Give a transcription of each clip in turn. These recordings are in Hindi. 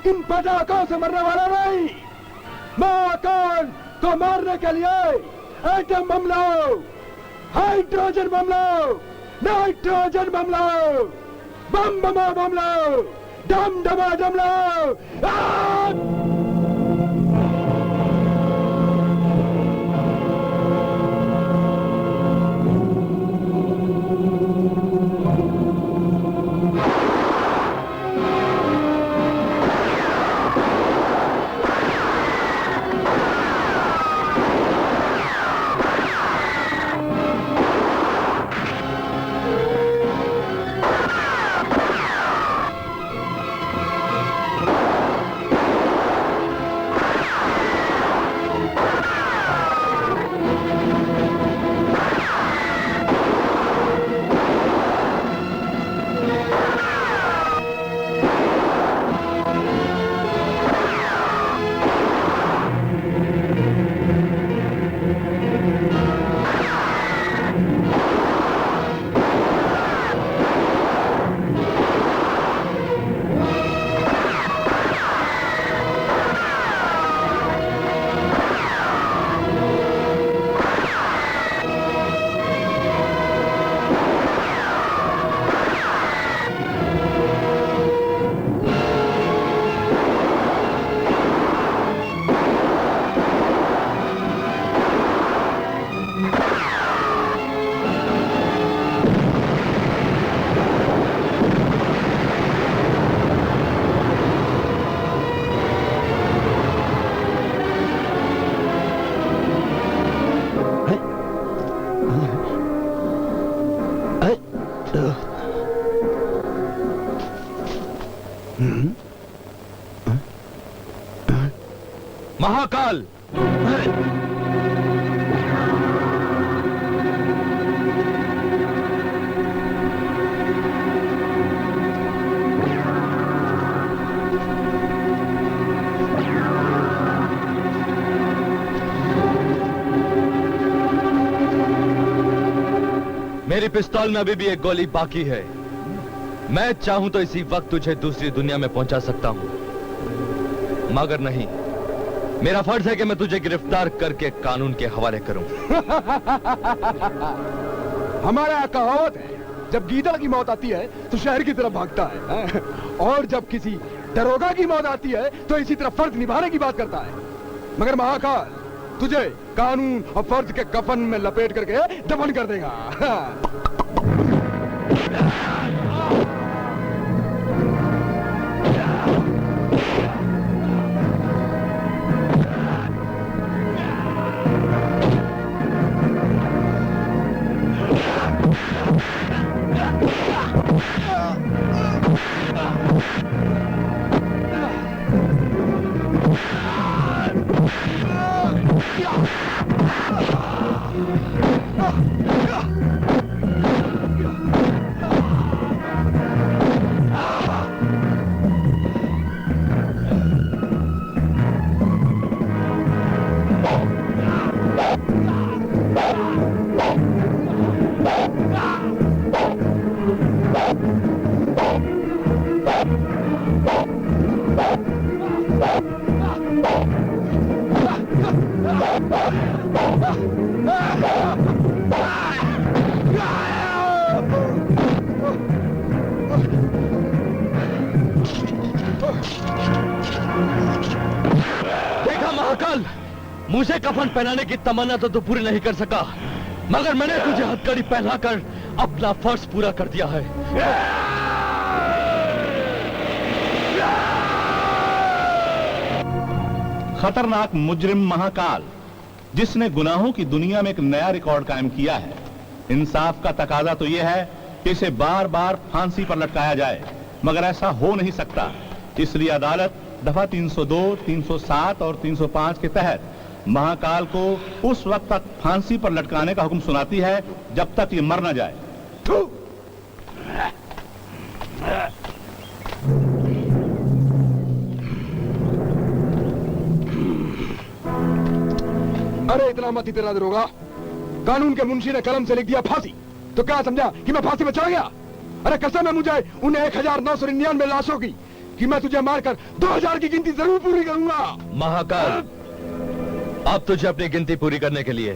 इन पटाखों से मरने वाला नहीं, महाकाल को मारने के लिए एटम बम लाओ, हाइड्रोजन बम लाओ, नाइट्रोजन बम लाओ, बम बमा बम लाओ, डम डमा डम लाओ। महाकाल, मेरी पिस्तौल में अभी भी एक गोली बाकी है। मैं चाहूं तो इसी वक्त तुझे दूसरी दुनिया में पहुंचा सकता हूं, मगर नहीं, मेरा फर्ज है कि मैं तुझे गिरफ्तार करके कानून के हवाले करूं। हमारे यहाँ कहावत है, जब गीदड़ की मौत आती है तो शहर की तरफ भागता है, और जब किसी दरोगा की मौत आती है तो इसी तरह फर्ज निभाने की बात करता है। मगर महाकाल तुझे कानून और फर्ज के कफन में लपेट करके दफन कर देगा। देखा महाकाल, मुझे कफन पहनाने की तमन्ना तो तू पूरी नहीं कर सका, मगर मैंने तुझे हथकड़ी पहनाकर अपना फर्ज पूरा कर दिया है। खतरनाक मुजरिम महाकाल, जिसने गुनाहों की दुनिया में एक नया रिकॉर्ड कायम किया है। इंसाफ का तकाजा तो यह है कि इसे बार बार फांसी पर लटकाया जाए, मगर ऐसा हो नहीं सकता। इसलिए अदालत दफा 302, 307 और 305 के तहत महाकाल को उस वक्त तक फांसी पर लटकाने का हुक्म सुनाती है जब तक ये मर न जाए। अरे इतना मत इतना दरोगा, कानून के मुंशी ने कलम से लिख दिया फांसी, तो क्या समझा कि मैं फांसी में चढ़ गया? अरे कसम है मुझे उन 1999 लाशों की कि मैं तुझे मारकर 2000 की गिनती जरूर पूरी करूंगा। महाकाल, अब तुझे अपनी गिनती पूरी करने के लिए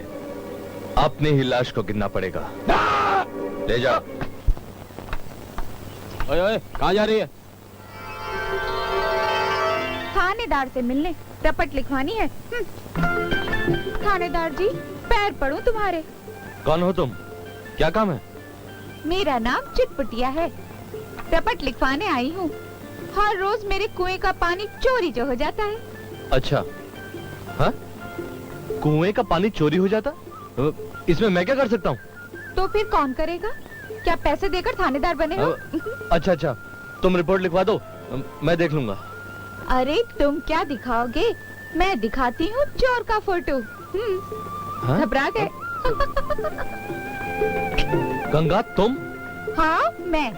अपनी ही लाश को गिनना पड़ेगा। ले जा। ओए ओए, कहाँ जा रही है? थानेदार से मिलने रपट लिखवानी है। थानेदार जी, पैर पड़ूं तुम्हारे। कौन हो तुम? क्या काम है? मेरा नाम चिटपुटिया है, रपट लिखवाने आई हूँ। हर रोज मेरे कुएं का पानी चोरी जो हो जाता है। अच्छा, हाँ? कुएं का पानी चोरी हो जाता? इसमें मैं क्या कर सकता हूँ? तो फिर कौन करेगा? क्या पैसे देकर थानेदार बने हो? अच्छा अच्छा, तुम रिपोर्ट लिखवा दो, मैं देख लूंगा। अरे तुम क्या दिखाओगे? मैं दिखाती हूँ चोर का फोटो। हाँ? घबरा गए? गंगा तुम? हाँ मैं,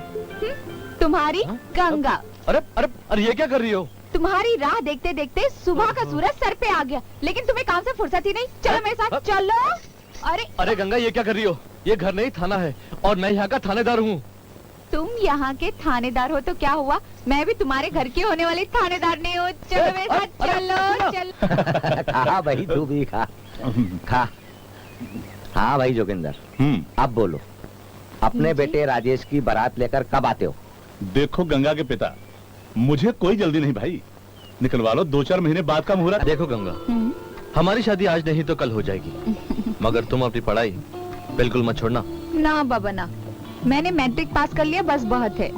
तुम्हारी हाँ? गंगा। अरे अरे अरे, ये क्या कर रही हो? तुम्हारी राह देखते देखते सुबह का सूरज सर पे आ गया, लेकिन तुम्हें काम से फुर्सत ही नहीं। चलो मेरे साथ चलो। अरे अरे गंगा, ये क्या कर रही हो? ये घर नहीं थाना है, और मैं यहाँ का थानेदार हूँ। तुम यहाँ के थानेदार हो तो क्या हुआ, मैं भी तुम्हारे घर की होने वाली थानेदार नहीं हूँ। चलो मेरे साथ चलो चलो। खा भाई, तू भी खा खा। हाँ भाई जोगिंदर, अब बोलो, अपने जी? बेटे राजेश की बारात लेकर कब आते हो? देखो गंगा के पिता, मुझे कोई जल्दी नहीं भाई, निकलवा लो, 2-4 महीने बाद का मुहूर्त। देखो गंगा, हमारी शादी आज नहीं तो कल हो जाएगी, मगर तुम अपनी पढ़ाई बिल्कुल मत छोड़ना। ना बाबा ना, मैंने मैट्रिक पास कर लिया, बस बहुत है।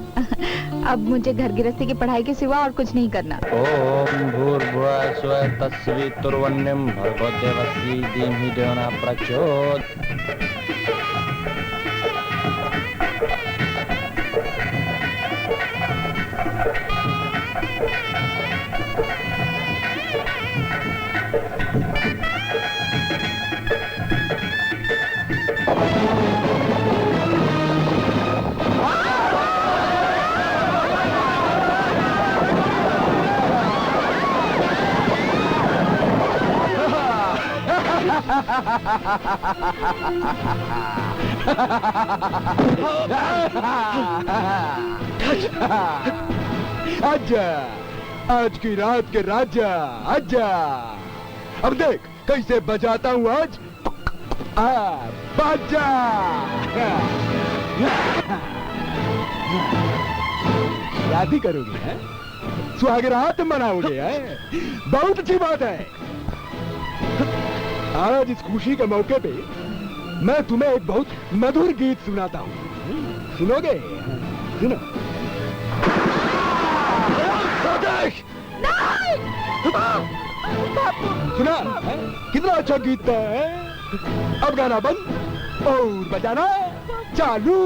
अब मुझे घर गृहस्थी की पढ़ाई के सिवा और कुछ नहीं करना। ओम भूर्भुवः स्वः तत्सवितुर्वरेण्यं भर्गो देवस्य धीमहि धियो न प्रचोदयात्। आजा, आज की रात के राजा आजा। अब देख कैसे बजाता हूँ आज। बाजा। शादी करोगे हैं? सुहागरात मनाओगे हैं? बहुत अच्छी बात है। आज इस खुशी के मौके पे मैं तुम्हें एक बहुत मधुर गीत सुनाता हूँ, सुनोगे? सुनो। सुना है? कितना अच्छा गीत है। अब गाना बंद और बजाना चालू।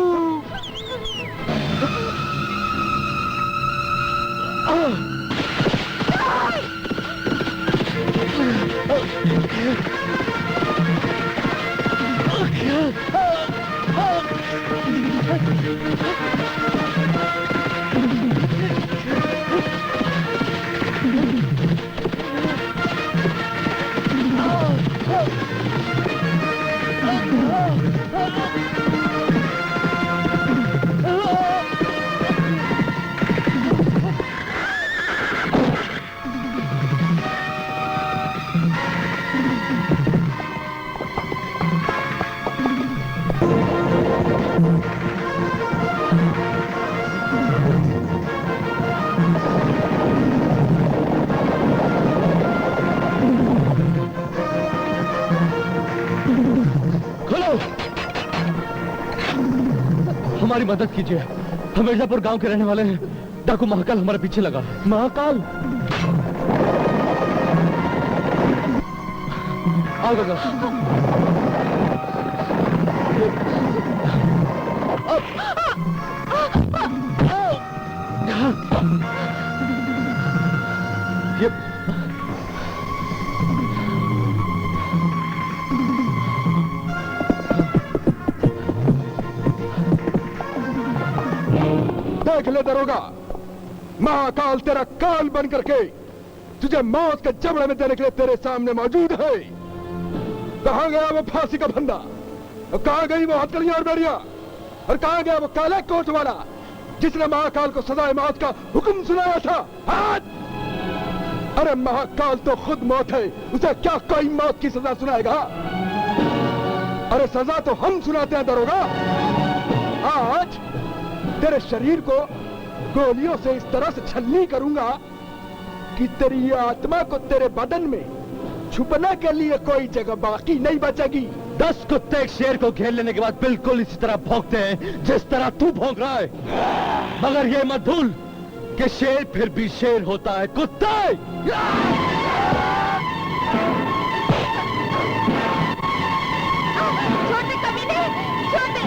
हमारी मदद कीजिए। हम मिर्जापुर गांव के रहने वाले हैं। डाकू महाकाल हमारे पीछे लगा। महाकाल? आओ गंगा। ये देख ले दरोगा, महाकाल तेरा काल बन करके तुझे मौत के जबड़े में देने के लिए तेरे सामने मौजूद है। कहां गया वो फांसी का फंदा, और कहां गई वो हथकड़ियां और बेड़ियां, और कहां गया वो काले कोट वाला जिसने महाकाल को सजाए मौत का हुक्म सुनाया था? आज अरे महाकाल तो खुद मौत है, उसे क्या कोई मौत की सजा सुनाएगा? अरे सजा तो हम सुनाते हैं दरोगा। आज तेरे शरीर को गोलियों से इस तरह से छलनी करूंगा कि तेरी आत्मा को तेरे बदन में छुपने के लिए कोई जगह बाकी नहीं बचेगी। 10 कुत्ते एक शेर को घेर लेने के बाद बिल्कुल इसी तरह भौंकते हैं जिस तरह तू भौंक रहा है। मगर ये मत भूल कि शेर फिर भी शेर होता है। कुत्ते! छोटे कमीने, छोटे।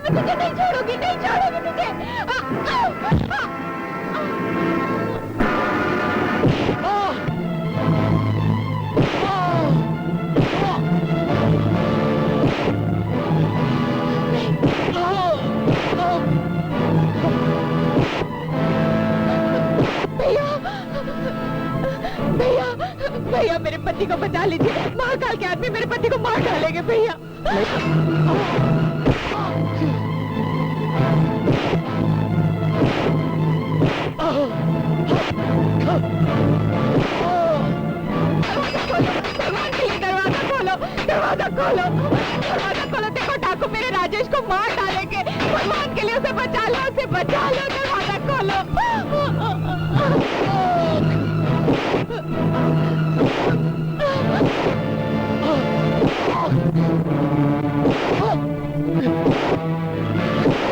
तुझे नहीं छोड़ूंगी, नहीं छोड़ूंगी तुझे। भैया, भैया मेरे पति को बचा लीजिए। महाकाल के आदमी मेरे पति को मार डालेंगे भैया। दरवाजा खोलो, दरवाजा खोलो। देखो डाकू मेरे राजेश को मार डालेंगे। भगवान के लिए उसे बचा लो, उसे बचा लो। दरवाजा खोलो।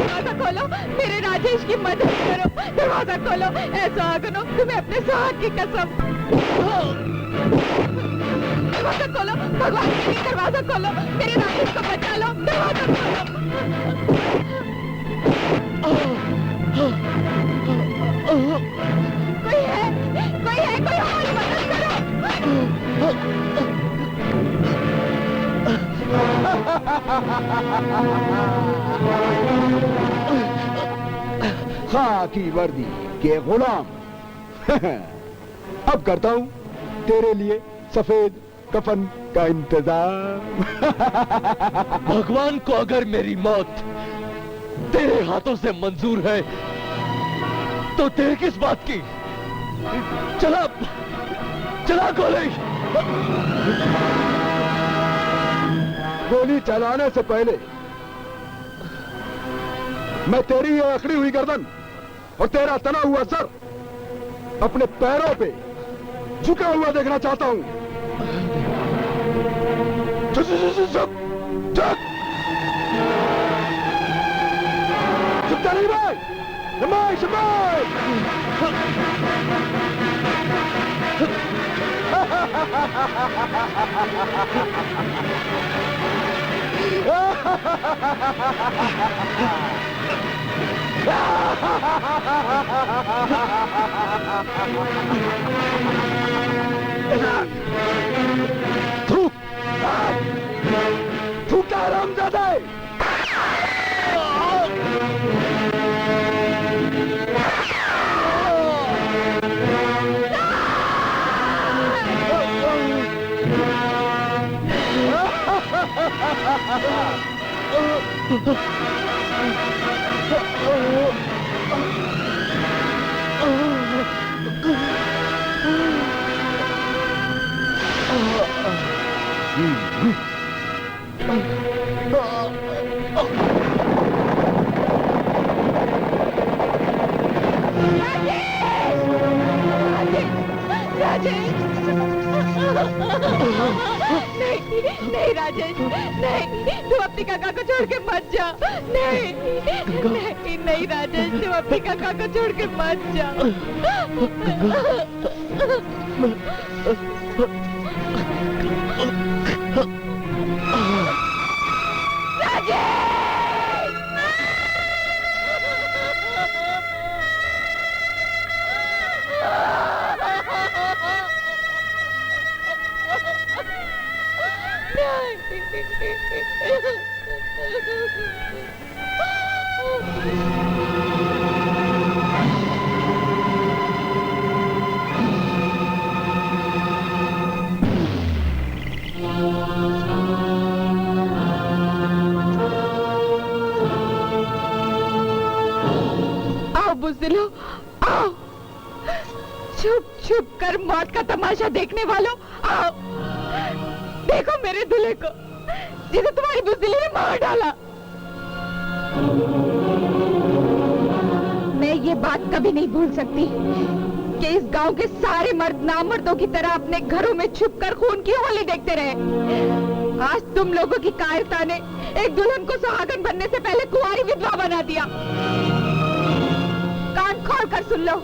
दरवाजा खोलो, मेरे राजेश की मदद करो। दरवाजा खोलो। ऐसा आगनो, तुम्हें अपने सुहाग की कसम। दरवाजा खोलो, भगवान के लिए दरवाजा खोलो। मेरे राजेश को बचा लो। दरवाजा खोलो। कोई है, कोई है, कोई हमारी मदद करो। खाकी वर्दी के गुलाम। अब करता हूं तेरे लिए सफेद कफन का इंतजाम। भगवान को अगर मेरी मौत तेरे हाथों से मंजूर है तो देर किस बात की? चला चला गोली। गोली चलाने से पहले मैं तेरी ये अकड़ी हुई गर्दन और तेरा तना हुआ सर अपने पैरों पे झुका हुआ देखना चाहता हूं। झुक झुक झुक झुक झुकता नहीं भाई। शबाश शबाश। तू क्या हरामजादा है? नहीं राजेश, नहीं, तुम अपने काका को छोड़ के मत जा। नहीं नहीं नहीं राजेश, तुम अपने काका को छोड़ के मत जा। आओ बुज़दिलो, आओ। छुप छुप कर मौत का तमाशा देखने वालों, आओ। देखो मेरे दूल्हे को जिसे तुम्हारी बुज़दिली ने मार डाला। मैं ये बात कभी नहीं भूल सकती कि इस गांव के सारे मर्द नामर्दों की तरह अपने घरों में छुपकर खून की होली देखते रहे। आज तुम लोगों की कायरता ने एक दुल्हन को सुहागन बनने से पहले कुंवारी विधवा बना दिया। कान खोल कर सुन लो,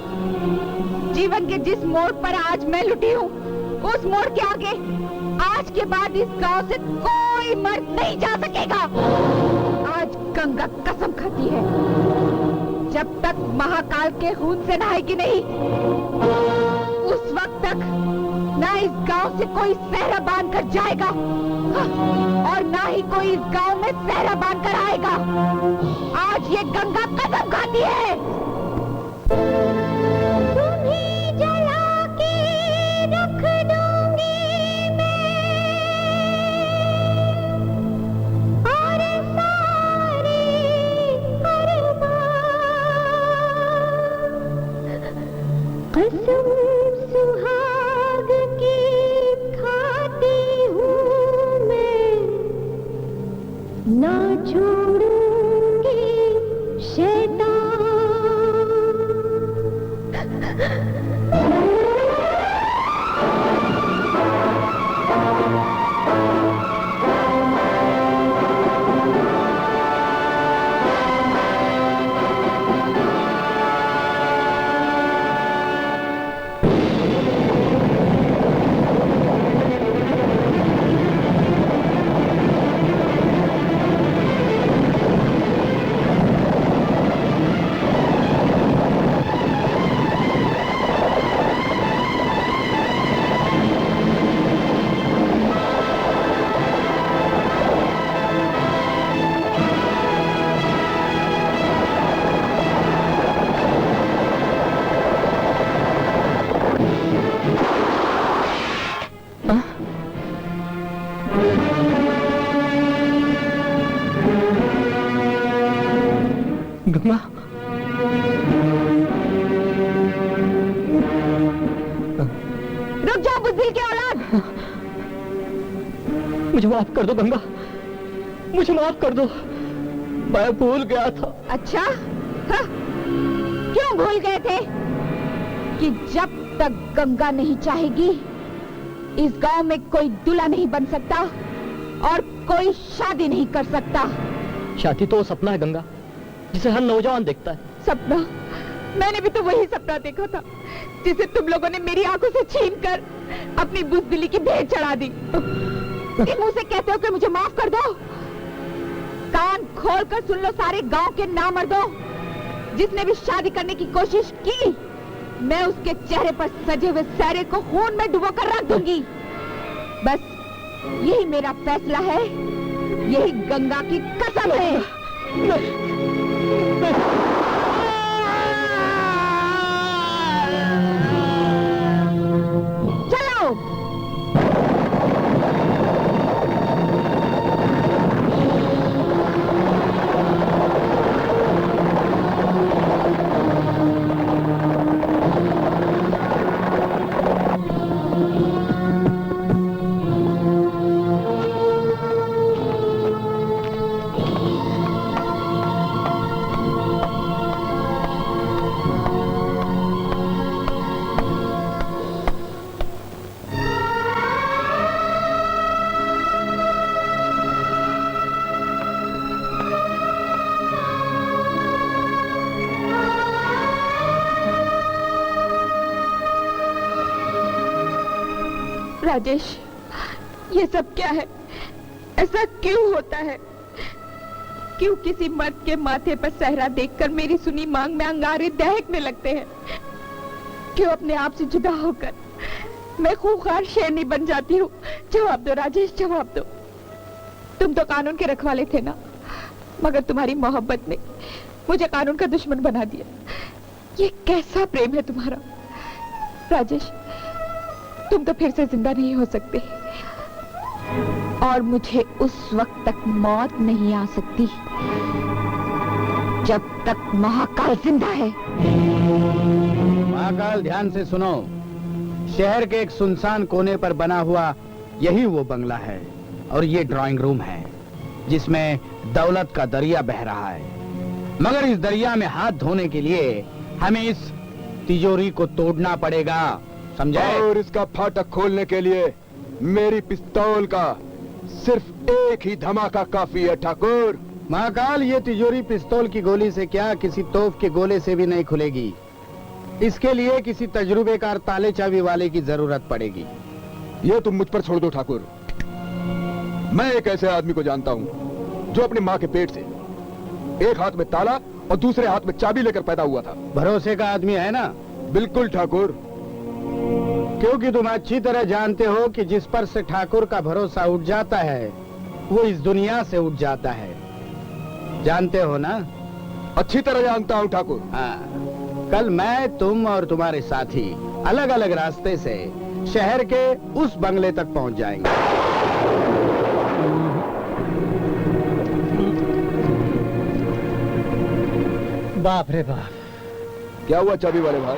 जीवन के जिस मोड़ पर आज मैं लुटी हूँ, उस मोड़ के आगे आज के बाद इस गांव से कोई मर्द नहीं जा सकेगा। आज गंगा कसम खाती है, जब तक महाकाल के खून से नहाएगी नहीं, उस वक्त तक ना इस गांव से कोई सहरा बांध कर जाएगा और ना ही कोई इस गांव में सहरा बांध कर आएगा। आज ये गंगा कसम खाती है। तुम्हें जला के रख दूंगी मैं और सारे अरमान, कसम सुहाग की खाती हूँ मैं, ना छोड़ूंगी शैतान। भील की औलाद। मुझे माफ कर दो गंगा, मुझे माफ कर दो, मैं भूल गया था। अच्छा हाँ? क्यों भूल गए थे कि जब तक गंगा नहीं चाहेगी इस गांव में कोई दूल्हा नहीं बन सकता और कोई शादी नहीं कर सकता। शादी तो सपना है गंगा, जिसे हर नौजवान देखता है। सपना? मैंने भी तो वही सपना देखा था जिसे तुम लोगों ने मेरी आंखों से छीनकर अपनी बुज़दिली की भेंट चढ़ा दी। तुम मुंह से कहते हो कि मुझे माफ कर दो? कान खोलकर सुन लो सारे गांव के नामर्दों, जिसने भी शादी करने की कोशिश की मैं उसके चेहरे पर सजे हुए सहरे को खून में डुबोकर रख दूंगी। बस यही मेरा फैसला है, यही गंगा की कसम है। चलो राजेश, ये सब क्या है? ऐसा क्यों होता है? क्यों किसी मर्द के माथे पर सहरा देखकर मेरी सुनी मांग में अंगारे दहकने लगते हैं? क्यों अपने आप से जुदा होकर मैं खूंखार शेरनी बन जाती हूँ? जवाब दो राजेश, जवाब दो। तुम तो कानून के रखवाले थे ना, मगर तुम्हारी मोहब्बत ने मुझे कानून का दुश्मन बना दिया। ये कैसा प्रेम है तुम्हारा? राजेश, तुम तो फिर से जिंदा नहीं हो सकते और मुझे उस वक्त तक मौत नहीं आ सकती जब तक महाकाल जिंदा है। महाकाल, ध्यान से सुनो। शहर के एक सुनसान कोने पर बना हुआ यही वो बंगला है और ये ड्राइंग रूम है जिसमें दौलत का दरिया बह रहा है। मगर इस दरिया में हाथ धोने के लिए हमें इस तिजोरी को तोड़ना पड़ेगा, समझे? और इसका फाटक खोलने के लिए मेरी पिस्तौल का सिर्फ एक ही धमाका काफी है ठाकुर। महाकाल, ये तिजोरी पिस्तौल की गोली से क्या, किसी तोप के गोले से भी नहीं खुलेगी। इसके लिए किसी तजुर्बेकार ताले चाबी वाले की जरूरत पड़ेगी। ये तुम मुझ पर छोड़ दो ठाकुर। मैं एक ऐसे आदमी को जानता हूँ जो अपनी माँ के पेट से एक हाथ में ताला और दूसरे हाथ में चाबी लेकर पैदा हुआ था। भरोसे का आदमी है ना? बिल्कुल ठाकुर। क्योंकि तुम अच्छी तरह जानते हो कि जिस पर से ठाकुर का भरोसा उठ जाता है वो इस दुनिया से उठ जाता है। जानते हो ना? अच्छी तरह जानता हूँ ठाकुर। हाँ, कल मैं, तुम और तुम्हारे साथी अलग अलग रास्ते से शहर के उस बंगले तक पहुंच जाएंगे। बाप रे बाप, क्या हुआ चाबी वाले भाई?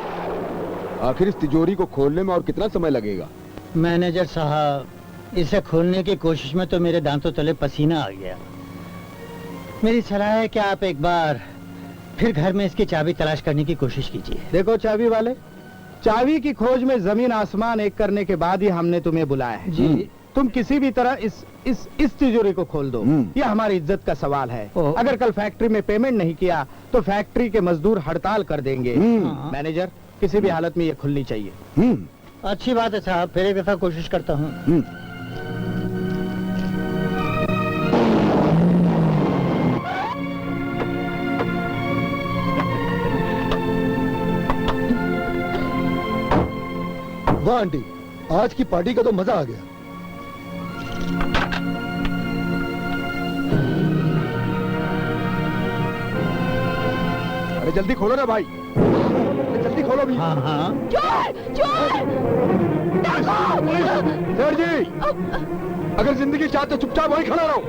आखिर इस तिजोरी को खोलने में और कितना समय लगेगा? मैनेजर साहब, इसे खोलने की कोशिश में तो मेरे दांतों तले पसीना आ गया। मेरी सलाह है कि आप एक बार फिर घर में इसकी चाबी तलाश करने की कोशिश कीजिए। देखो चाबी वाले, चाबी की खोज में जमीन आसमान एक करने के बाद ही हमने तुम्हें बुलाया है। जी। तुम किसी भी तरह इस तिजोरी को खोल दो। ये हमारी इज्जत का सवाल है। अगर कल फैक्ट्री में पेमेंट नहीं किया तो फैक्ट्री के मजदूर हड़ताल कर देंगे। मैनेजर, किसी भी हालत में ये खुलनी चाहिए। अच्छी बात है साहब, फिर एक दफा कोशिश करता हूँ। वाह आंटी, आज की पार्टी का तो मजा आ गया। अरे जल्दी खोलो ना भाई, जल्दी खोलो भी। हाँ हाँ। चोर! चोर! सर जी, अगर जिंदगी चाहते तो चुपचाप वहीं खड़ा रहो।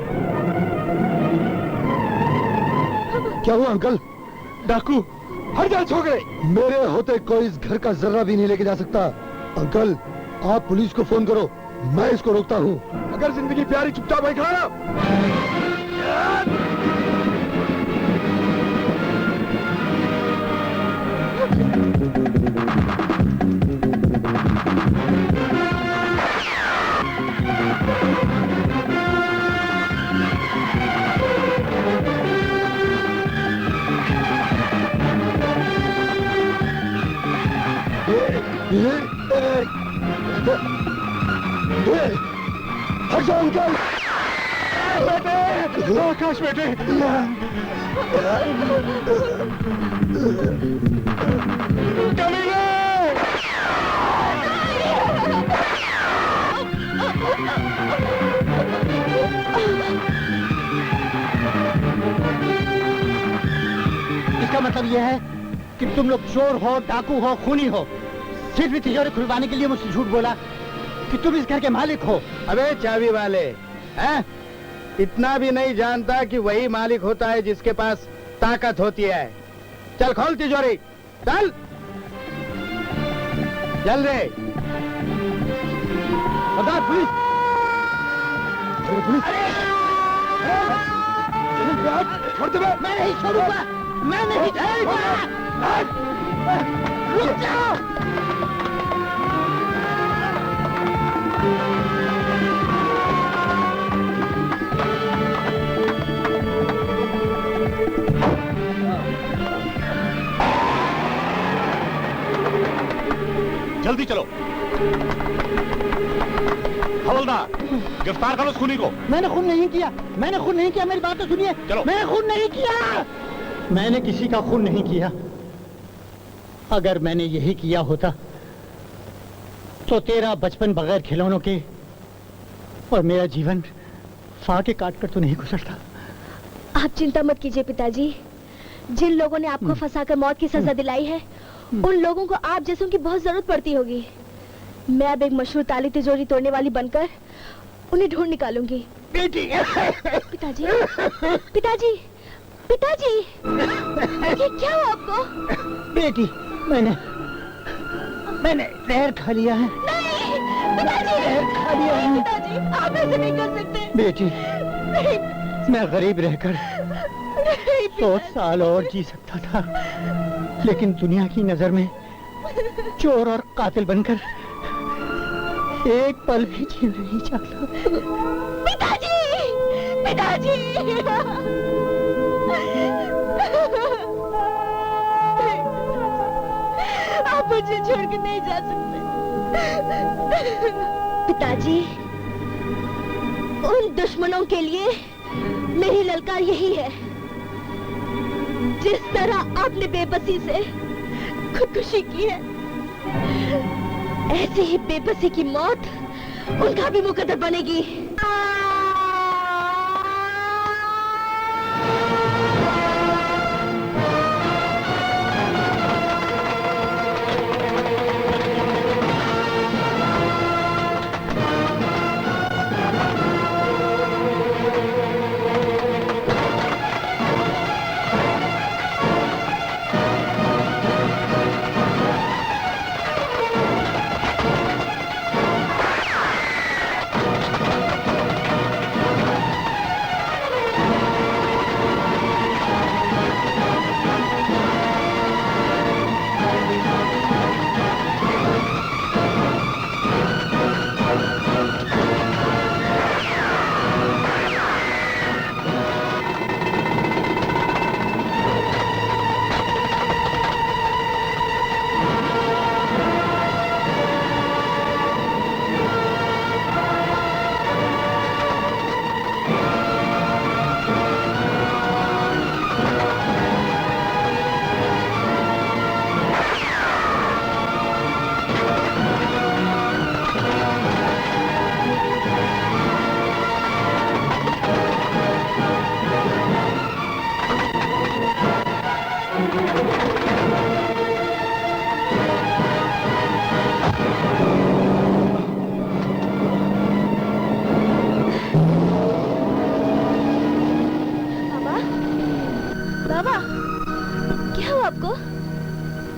क्या हुआ अंकल? डाकू हर जाल छोड़ गए। मेरे होते कोई इस घर का जर्रा भी नहीं लेके जा सकता। अंकल, आप पुलिस को फोन करो, मैं इसको रोकता हूँ। अगर जिंदगी प्यारी चुपचाप है खाना। अंकल बेटे, आकाश बेटे, इसका मतलब यह है कि तुम लोग चोर हो, डाकू हो, खूनी हो, सिर्फ तिजोरी खुलवाने के लिए मुझसे झूठ बोला कि तुम इस घर के मालिक हो। अबे चाबी वाले, हैं? इतना भी नहीं जानता कि वही मालिक होता है जिसके पास ताकत होती है। चल खोल तिजोरी, चल चल रे। सरदार पुलिस, पुलिस, छोड़ दे। मैं नहीं छोड़ूंगा, मैं नहीं छोड़ूंगा। रुक जाओ। जल्दी चलो। हवलदार, गिरफ्तार करो उस खूनी को। मैंने खून नहीं किया, मैंने खून नहीं किया, मेरी बात तो सुनिए। चलो। मैंने खून नहीं किया, मैंने किसी का खून नहीं किया। अगर मैंने यही किया होता तो तेरा बचपन बगैर खिलौनों के और मेरा जीवन फाके काट कर तो नहीं गुजरता। आप चिंता मत कीजिए पिताजी, जिन लोगों ने आपको फंसाकर मौत की सजा दिलाई है उन लोगों को आप जैसों की बहुत जरूरत पड़ती होगी। मैं अब एक मशहूर ताली तिजोरी तोड़ने वाली बनकर उन्हें ढूंढ निकालूंगी। बेटी, पिताजी, पिताजी, पिताजी, ये क्या हुआ आपको? बेटी, मैंने जहर खा लिया है। नहीं, पिताजी, जहर खा लिया है। पिताजी, आप ऐसे नहीं कर सकते। बेटी, नहीं, मैं गरीब रहकर 100 साल और जी सकता था, लेकिन दुनिया की नजर में चोर और कातिल बनकर एक पल भी जीना नहीं चाहता। पिताजी, पिताजी, आप मुझे छोड़ के नहीं जा सकते। पिताजी, उन दुश्मनों के लिए मेरी ललकार यही है। जिस तरह आपने बेबसी से खुदकुशी की है, ऐसे ही बेबसी की मौत उनका भी मुकद्दर बनेगी।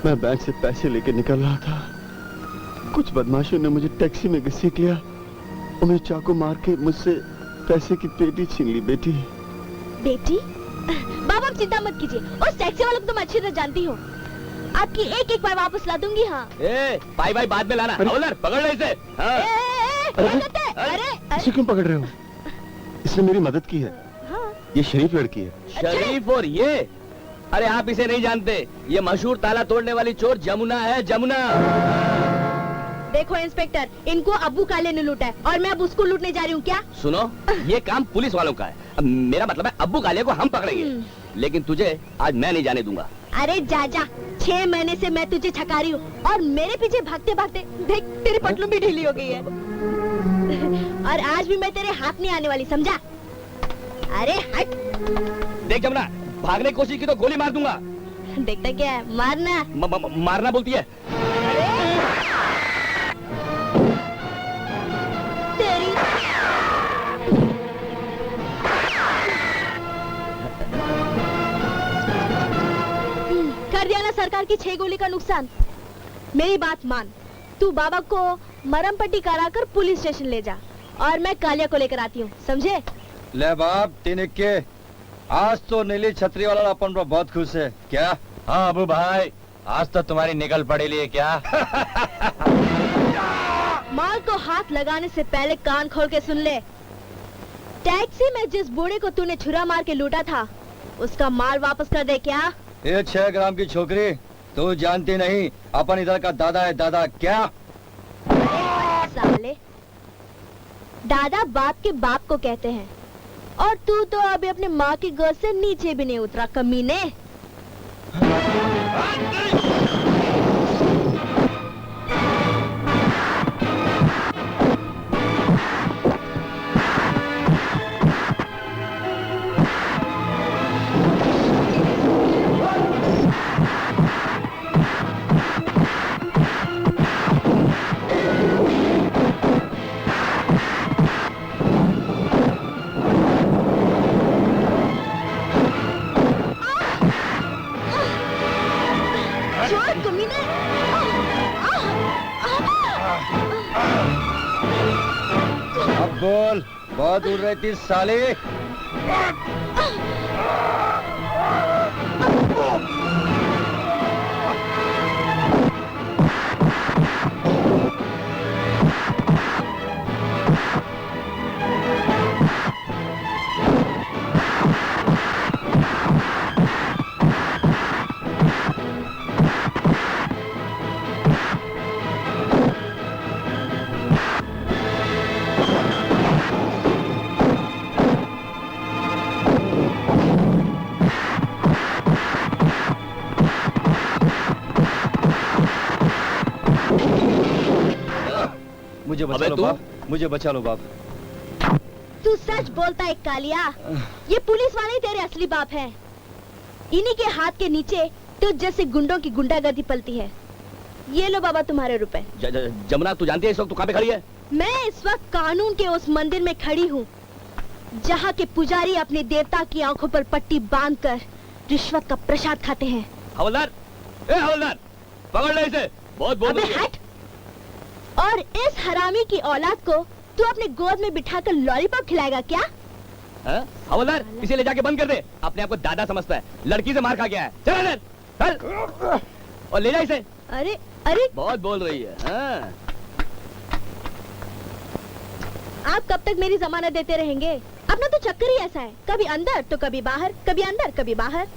मैं बैंक से पैसे लेके निकल रहा था, कुछ बदमाशों ने मुझे टैक्सी में घसीट लिया और मुझे चाकू मार के मुझसे पैसे की पेटी छीन ली। बेटी बेटी? बाबा आप चिंता मत कीजिए, उस टैक्सी वाले को तुम अच्छी तरह जानती हो। आपकी एक एक बार वापस ला दूंगी। हाँ भाई भाई बाद में लाना। हवलदार पकड़ ले इसे। अरे इसे क्यों पकड़ रहे हो? इसने मेरी मदद की है। हाँ। ये शरीफ लड़की है। शरीफ और ये? अरे आप इसे नहीं जानते, ये मशहूर ताला तोड़ने वाली चोर जमुना है, जमुना। देखो इंस्पेक्टर, इनको अब्बू काले ने लूटा है और मैं अब उसको लूटने जा रही हूँ। क्या सुनो, ये काम पुलिस वालों का है। अब मेरा मतलब है अब्बू काले को हम पकड़ेंगे, लेकिन तुझे आज मैं नहीं जाने दूंगा। अरे जा जा, 6 महीने से मैं तुझे छका रही हूँ और मेरे पीछे भागते भागते देख तेरी पटलू भी ढीली हो गई है। और आज भी मैं तेरे हाथ नहीं आने वाली, समझा? अरे हट। देख जमुना, भागने की कोशिश की तो गोली मार दूंगा। देखता क्या है, मारना। मारना बोलती है। तेरी कर दिया ना सरकार की 6 गोली का नुकसान। मेरी बात मान, तू बाबा को मरम पट्टी कराकर पुलिस स्टेशन ले जा और मैं कालिया को लेकर आती हूँ, समझे? ले बाप तिनिक के, आज तो नीली छतरी वाला अपन पर बहुत खुश है क्या? हाँ अबू भाई, आज तो तुम्हारी निकल पड़ी ली है क्या? माल को हाथ लगाने से पहले कान खोल के सुन ले। टैक्सी में जिस बूढ़े को तूने छुरा मार के लूटा था, उसका माल वापस कर दे। क्या? ये 6 ग्राम की छोकरी तू जानती नहीं, अपन इधर का दादा है दादा। क्या साले, दादा बाप के बाप को कहते हैं और तू तो अभी अपने माँ की गोद से नीचे भी नहीं उतरा, कमीने। अब बोल, बहुत दूर रहती साले। मुझे बचा लो बाप, मुझे बचा लो बाप। तू सच बोलता है कालिया, ये पुलिस वाले तेरे असली बाप हैं। इन्हीं के हाथ के नीचे तुझ जैसे गुंडों की गुंडागर्दी पलती है। ये लो बाबा तुम्हारे रुपए। जमुना तू जानती है इस वक्त तू कहाँ पे खड़ी है? मैं इस वक्त कानून के उस मंदिर में खड़ी हूँ जहाँ के पुजारी अपने देवता की आंखों पर पट्टी बांधकर रिश्वत का प्रसाद खाते हैं। हवलदार, ए हवलदार, पकड़ ले इसे। बहुत बोल अबे हट। और इस हरामी की औलाद को तू अपने गोद में बिठाकर लॉलीपॉप खिलाएगा क्या? हवलदार, इसे ले जाके बंद कर दे। अपने आप को दादा समझता है, लड़की से मार खा गया है। चल इधर, चल और ले जा इसे। अरे अरे, बहुत बोल रही है। हाँ। आप कब तक मेरी जमानत देते रहेंगे? अपना तो चक्कर ही ऐसा है, कभी अंदर तो कभी बाहर, कभी अंदर कभी बाहर।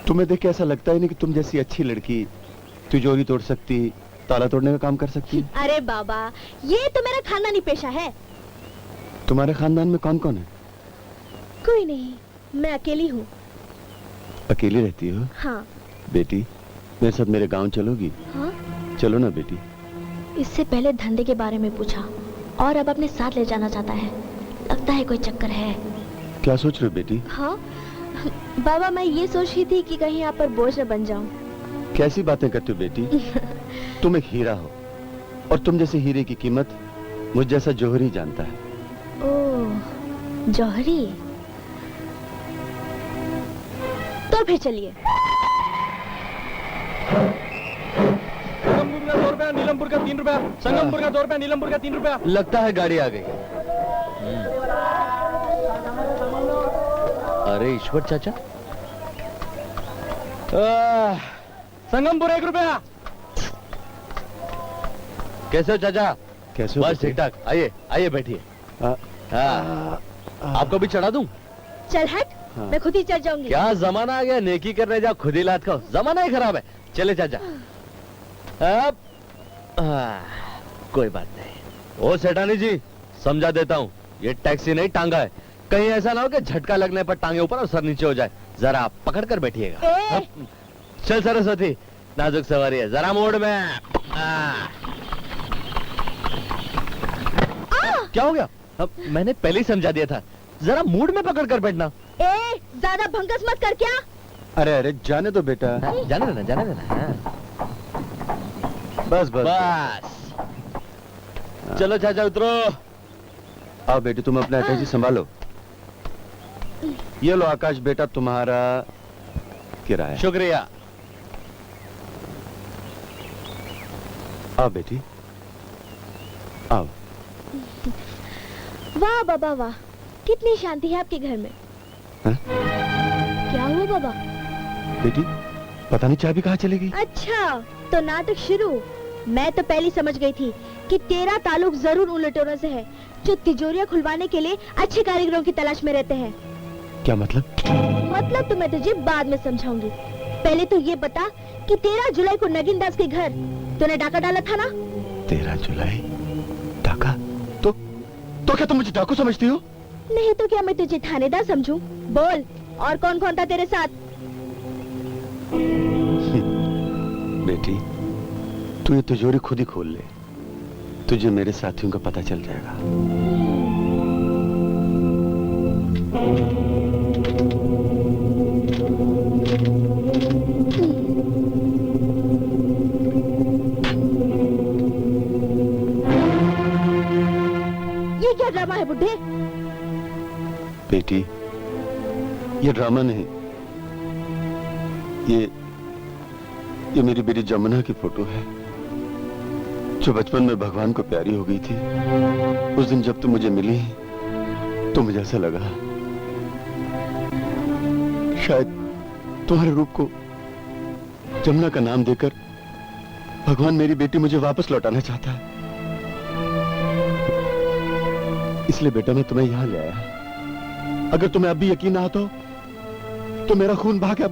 तुम्हें देख के ऐसा लगता है नहीं कि तुम जैसी अच्छी लड़की तिजोरी तोड़ सकती, ताला तोड़ने का काम कर सकती। अरे बाबा, ये तो मेरा खानदानी पेशा है। तुम्हारे खानदान में कौन कौन है? कोई नहीं, मैं अकेली हूँ। अकेली रहती हो? हाँ। बेटी, मेरे साथ मेरे गांव चलोगी? हाँ? चलो ना बेटी। इससे पहले धंधे के बारे में पूछा और अब अपने साथ ले जाना चाहता है। लगता है कोई चक्कर है। क्या सोच रहे हो बेटी? हाँ बाबा, मैं ये सोच रही थी कि कहीं आप पर बोझ न बन जाऊं। कैसी बातें करते हो बेटी? तुम एक हीरा हो और तुम जैसे हीरे की कीमत मुझ जैसा जौहरी जानता है। ओह, जौहरी। तो फिर चलिए। नीलमपुर का 3 रुपया, संगमपुर का 2 रुपया, नीलमपुर का 3 रुपया। लगता है गाड़ी आ गई। अरे ईश्वर चाचा, संगमपुर 1 रुपया। कैसे हो चाचा? कैसे हो बस ठीक ठाक। आइए आइए बैठिए। हाँ, आपको भी चढ़ा दूं? चल हट, मैं खुद ही चढ़ जाऊंगी। क्या जमाना आ गया, नेकी करने जाओ खुद ही लात खाओ। जमाना ही खराब है। चले चाचा। अब कोई बात नहीं। ओ सेठानी जी, समझा देता हूँ, ये टैक्सी नहीं टांगा है। कहीं ऐसा ना हो कि झटका लगने पर टांगे ऊपर और सर नीचे हो जाए। जरा पकड़ कर बैठिएगा। चल सरस्वती, नाजुक सवारी है, जरा मोड़ में। क्या हो गया? अब मैंने पहले ही समझा दिया था, जरा मूड में पकड़ कर बैठना। ज्यादा भंगस मत कर। क्या? अरे अरे जाने दो बेटा। जाने देना, जाने देना। बस बस बस। चलो चाचा उतरो। आओ बेटी, तुम अपना अटैची संभालो। ये लो आकाश बेटा, तुम्हारा किराया। शुक्रिया। आओ बेटी, आओ। वाह बाबा वाह, कितनी शांति है आपके घर में। हा? क्या हुआ बाबा? बेटी, पता नहीं चाबी कहाँ चली गई। अच्छा, तो नाटक शुरू। मैं तो पहले समझ गई थी कि तेरा ताल्लुक जरूर उन लुटेरों से है जो तिजोरियां खुलवाने के लिए अच्छे कारीगरों की तलाश में रहते हैं। क्या मतलब? मतलब तो मैं तुझे बाद में समझाऊंगी। पहले तो ये बता कि 13 जुलाई को नगीन दास के घर तूने डाका डाला था ना? 13 जुलाई डाका? तो क्या तुम मुझे डाकू समझती हो? नहीं तो क्या मैं तुझे थानेदार समझूं? बोल, और कौन कौन था तेरे साथ? बेटी, तू ये तिजोरी खुद ही खोल ले, तुझे मेरे साथियों का पता चल जाएगा। ये क्या ड्रामा है बुड्ढे? बेटी, ये ड्रामा नहीं, ये मेरी बेटी जमुना की फोटो है, जो बचपन में भगवान को प्यारी हो गई थी। उस दिन जब तुम मुझे मिली तो मुझे ऐसा लगा शायद तुम्हारे रूप को जमुना का नाम देकर भगवान मेरी बेटी मुझे वापस लौटाना चाहता है। इसलिए बेटा मैं तुम्हें यहां ले आया। अगर तुम्हें अब भी यकीन ना आता हो तो मेरा खून बहा के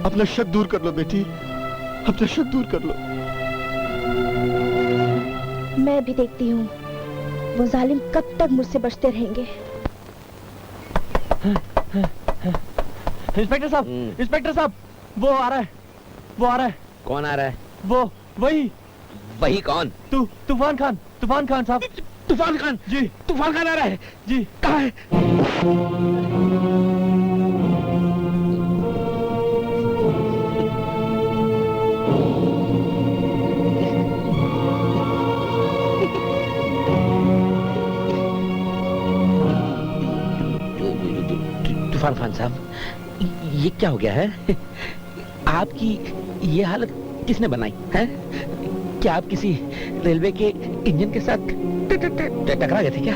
अपना शक दूर कर लो बेटी, अपना शक दूर कर लो। मैं भी देखती हूँ वो जालिम कब तक मुझसे बचते रहेंगे। इंस्पेक्टर साहब, इंस्पेक्टर साहब, वो आ रहा है, वो आ रहा है। कौन आ रहा है? वो वही कौन? तूफान खान साहब। तूफान खान जी, तूफान खान आ रहा है जी। कहाँ है? तूफान खान साहब, ये क्या हो गया है? आपकी ये हालत किसने बनाई है? क्या आप किसी रेलवे के इंजन के साथ टकरा गए थे क्या?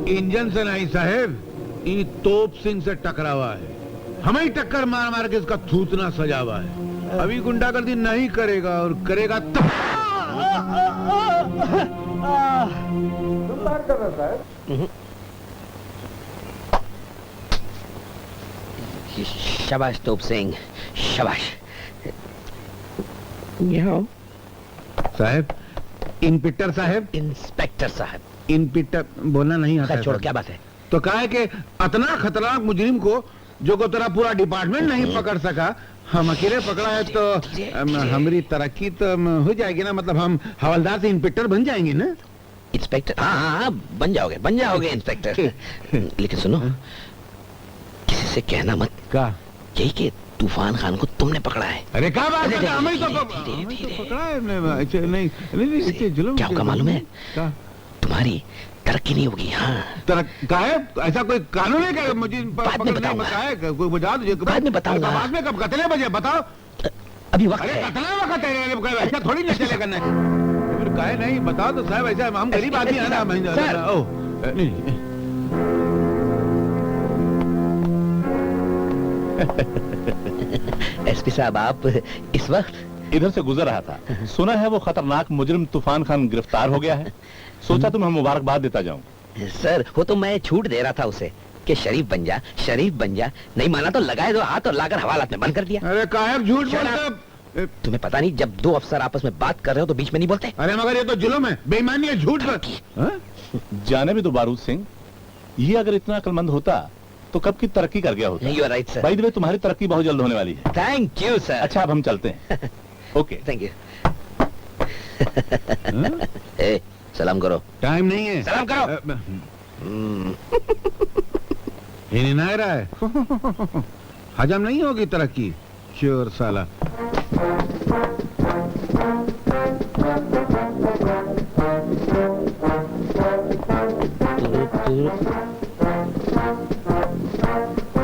इंजन से नहीं साहेब, ये तोप सिंह से टकरा हुआ है। हमें ही टक्कर मार मार के इसका थूथना सजा हुआ है। अभी गुंडागर्दी नहीं करेगा, और करेगा तब। शाबाश तोप सिंह, शाबाश। साहब, इंस्पेक्टर साहब। इंस्पेक्टर साहब। इंस्पेक्टर बोलना नहीं आता। छोड़, क्या बात है? तो कहा है कि इतना खतरनाक मुजरिम को जो को तेरा पूरा डिपार्टमेंट नहीं पकड़ सका, हम अकेले पकड़ा है, तो हमारी तरक्की तो हो जाएगी ना। मतलब हम हवलदार से इंस्पेक्टर बन जाएंगे ना। इंस्पेक्टर? हाँ, बन जाओगे इंस्पेक्टर। लेकिन सुनो, किसी से कहना मत। क्या? यही कि तूफान खान को तुमने पकड़ा है। अरे क्या बात है, हमें तो पकड़ा है। नहीं जुल्म क्या होगा मालूम है? तुम्हारी तरक्की नहीं होगी। हाँ का है? ऐसा कोई कानून है क्या? मुझे बाद में बताऊंगा। कोई बता दीजिए। बाद में बताऊंगा। बाद में कब? कितने बजे बताओ? अभी वक्त अरे है। कितना वक्त है? ऐसा थोड़ी ना चलेगा ना। फिर काहे नहीं बताओ तो साहब, ऐसा हम गरीब आदमी है ना। सर। ओह नहीं एसपी साहब, आप इस वक्त इधर से गुजर रहा था, सुना है वो खतरनाक मुजरिम तूफान खान गिरफ्तार हो गया है। सोचा तुम्हें मुबारकबाद देता जाऊं। सर, वो तो मैं छूट दे रहा था उसे कि शरीफ बन जा, शरीफ बन जा। नहीं माना तो लगाए दो हाथ और लाकर हवालात में बंद कर दिया। अरे काहे झूठ बोलते? तुम्हें पता नहीं, जब दो अफसर आपस में बात कर रहे हो तो बीच में नहीं बोलते। अरे मगर ये तो जुल्म है, बेईमानी है, झूठ है। जाने भी दो बारूद सिंह, ये अगर इतना अक्लमंद होता तो कब की तरक्की कर गया होता। You are right sir. By the way, तुम्हारी तरक्की बहुत जल्द होने वाली है। Thank you sir. अच्छा, अब हम चलते हैं। Okay, thank you. ए, सलाम करो। टाइम नहीं है। सलाम करो। ये नहीं ना रहा है। हजम नहीं होगी तरक्की, चोर साला।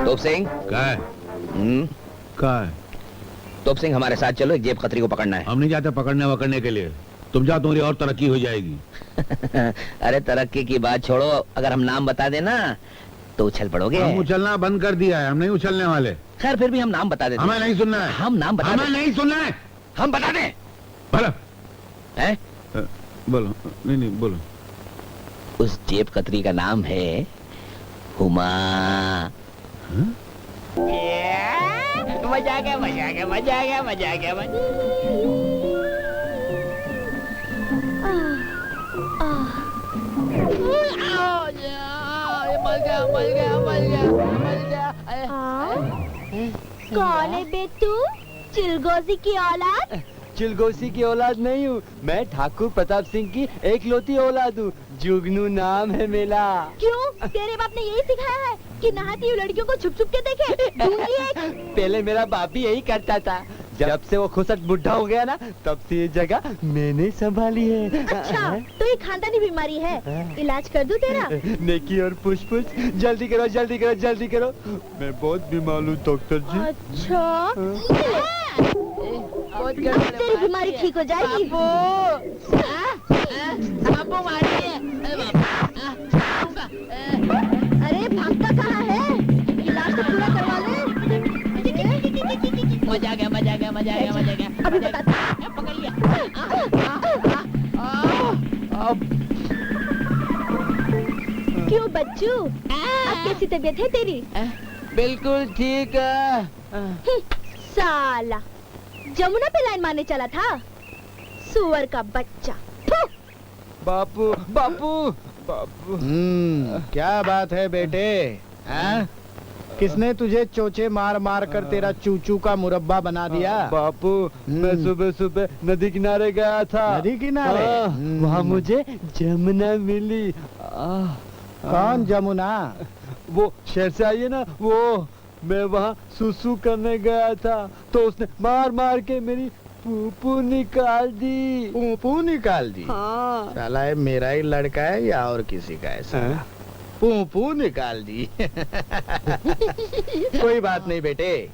तोप सिंह। क्या है? क्या है? तोप सिंह, हमारे साथ चलो, एक जेब खतरी को पकड़ना है। हम नहीं जाते पकड़ने वकड़ने के लिए। तुम जाओ, तुम्हारी और तरक्की हो जाएगी। अरे तरक्की की बात छोड़ो, अगर हम नाम बता देना तो उछल पड़ोगे। हम उछलना बंद कर दिया है, हम नहीं उछलने वाले। खैर, फिर भी हम नाम बता देते। हमें नहीं सुनना है। हम नाम बता हमें नहीं सुनना है। हम बता दें। बोलो। हैं? बोलो। नहीं बोलो। उस जेब कतरी का नाम है हुमा। मजा आ गया, मजा आ गया, मजा आ गया, मजा आ गया, कौन है बे तू? चिलगोजी की औलाद? चिलगोसी की औलाद नहीं हूँ मैं, ठाकुर प्रताप सिंह की एकलौती औलाद हूँ। जुगनू नाम है मेरा। क्यों? तेरे बाप ने यही सिखाया है कि नहाती हुई लड़कियों को छुप छुप के देखे? ढूंढी एक। पहले मेरा बाप भी यही करता था। जब से वो खुसट बुढ़ा हो गया ना, तब से ये जगह मैंने संभाली है। अच्छा, तो ये खानदानी बीमारी है, इलाज कर दूं तेरा? नेकी और पुछ पुछ, जल्दी करो, जल्दी करो, जल्दी करो। मैं बहुत बीमार हूँ डॉक्टर जी। अच्छा, तेरी बीमारी ठीक हो जाएगी। अरे भागता कहाँ है? इलाज तो पूरा करवा ले। मजा आ गया, मजा आ गया, मजा आ गया, मजा आ गया। अभी बताता। पकड़ लिया। क्यों बच्चू, अब कैसी तबीयत है तेरी? बिल्कुल ठीक है। साला जमुना पे लाइन मारने चला था, सुअर का बच्चा। बापू, बापू, बापू। क्या बात है बेटे? हाँ? किसने तुझे चोचे मार मार कर तेरा चूचू का मुरब्बा बना दिया? बापू, मैं सुबह सुबह नदी किनारे गया था। नदी किनारे? वहाँ मुझे जमुना मिली। कौन जमुना? वो शहर से आई है ना, वो। मैं वहाँ सुसु करने गया था, तो उसने मार मार के मेरी पूपू निकाल दी। पूपू निकाल दी? हाँ। साला है मेरा ही लड़का है या और किसी का है? पूपू निकाल दी। कोई बात नहीं बेटे,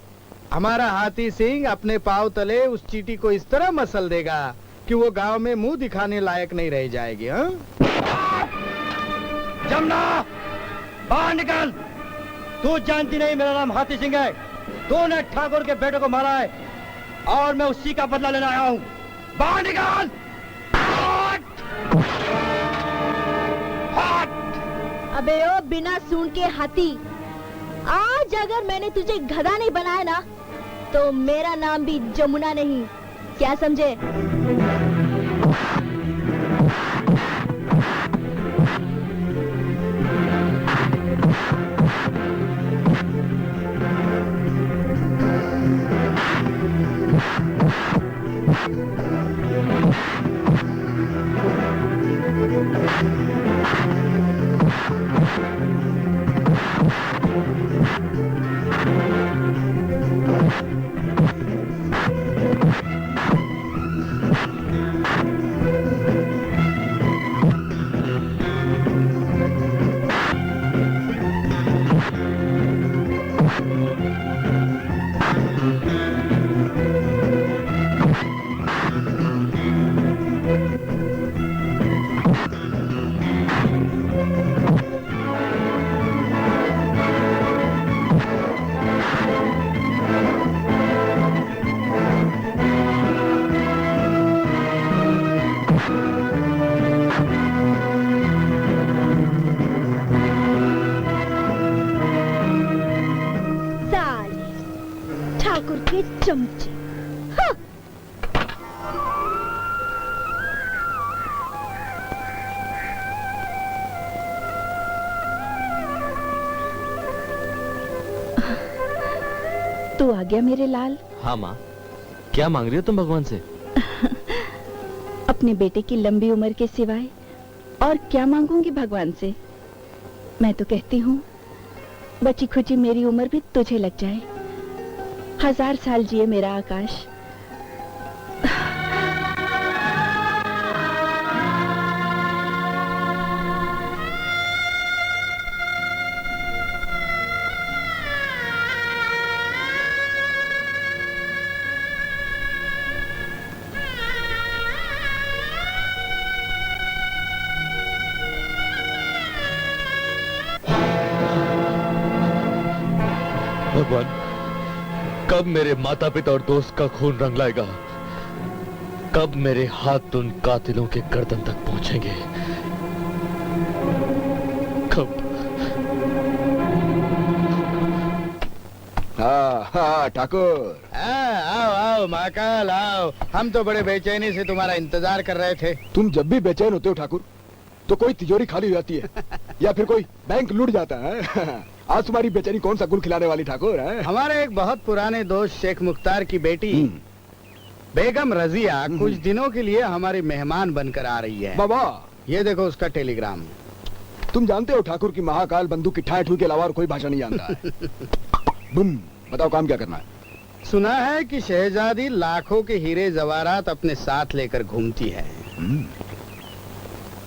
हमारा हाथी सिंह अपने पाँव तले उस चींटी को इस तरह मसल देगा कि वो गांव में मुंह दिखाने लायक नहीं रह जाएगी। हाँ? जमुना, बाहर निकल। तू जानती नहीं मेरा नाम हाथी सिंह है। तूने ठाकुर के बेटे को मारा है और मैं उसी का बदला लेने आया हूँ। बाहर निकल। अबे ओ बिना सूंड के हाथी, आज अगर मैंने तुझे गधा नहीं बनाया ना, तो मेरा नाम भी जमुना नहीं। क्या समझे? चमचे। हाँ। तू आ गया मेरे लाल। हाँ माँ, क्या मांग रही हो तुम भगवान से? अपने बेटे की लंबी उम्र के सिवाय और क्या मांगूंगी भगवान से। मैं तो कहती हूँ बची खुची मेरी उम्र भी तुझे लग जाए। 1000 साल जिए मेरा आकाश। भगवान, कब मेरे माता पिता और दोस्त का खून रंग लाएगा? कब मेरे हाथ उन कातिलों के गर्दन तक पहुंचेंगे? कब? हाँ ठाकुर। आओ आओ महाकाल आओ। हम तो बड़े बेचैनी से तुम्हारा इंतजार कर रहे थे। तुम जब भी बेचैन होते हो ठाकुर तो कोई तिजोरी खाली हो जाती है या फिर कोई बैंक लूट जाता है। आज तुम्हारी बेचैनी कौन सा गुल खिलाने वाली ठाकुर है? हमारे एक बहुत पुराने दोस्त शेख मुख्तार की बेटी बेगम रजिया कुछ दिनों के लिए हमारी मेहमान बनकर आ रही है। बाबा, ये देखो उसका टेलीग्राम। तुम जानते हो ठाकुर की महाकाल बंदूक की ठाई ठुई के अलावा और कोई भाषा नहीं जानता है। बुम, बताओ काम क्या करना है? सुना है कि शहजादी लाखों के हीरे जवाहरात अपने साथ लेकर घूमती है।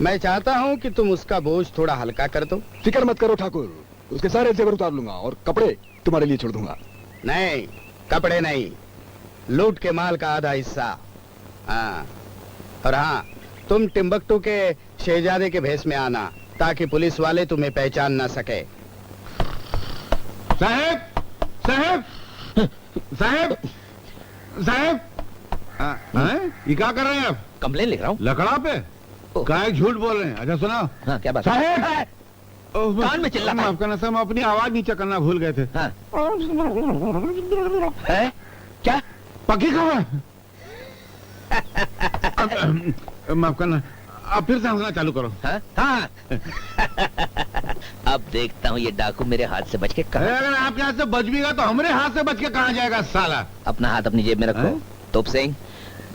मैं चाहता हूँ कि तुम उसका बोझ थोड़ा हल्का कर दो। फिक्र मत करो ठाकुर, उसके सारे जेवर उतार लूंगा और कपड़े तुम्हारे लिए छोड़ दूंगा। नहीं, कपड़े नहीं, लूट के माल का आधा हिस्सा। हाँ, और हाँ, तुम टिम्बकटू के शहजादे के भेष में आना ताकि पुलिस वाले तुम्हें पहचान ना सके। साहब, साहब, साहब, साहब, ये क्या कर रहे हैं आप? कंप्लेन लिख रहा हूँ। लकड़ा पे? क्या झूठ बोल रहे हैं? अच्छा सुना। हाँ, क्या बात? साहब, कान में चिल्ला। माफ करना साहब, अपनी आवाज नीचे करना भूल गए थे। हाँ। है? क्या? पकी खबर। माफ करना, अब फिर से हंसना चालू करो। हाँ? हाँ। अब देखता हूँ ये डाकू मेरे हाथ से बच के कहाँ। अगर आपके हाथ से बच भी गया तो हमारे हाथ से बच के कहाँ जाएगा साला? अपना हाथ अपनी जेब में रखो। तोप सिंह,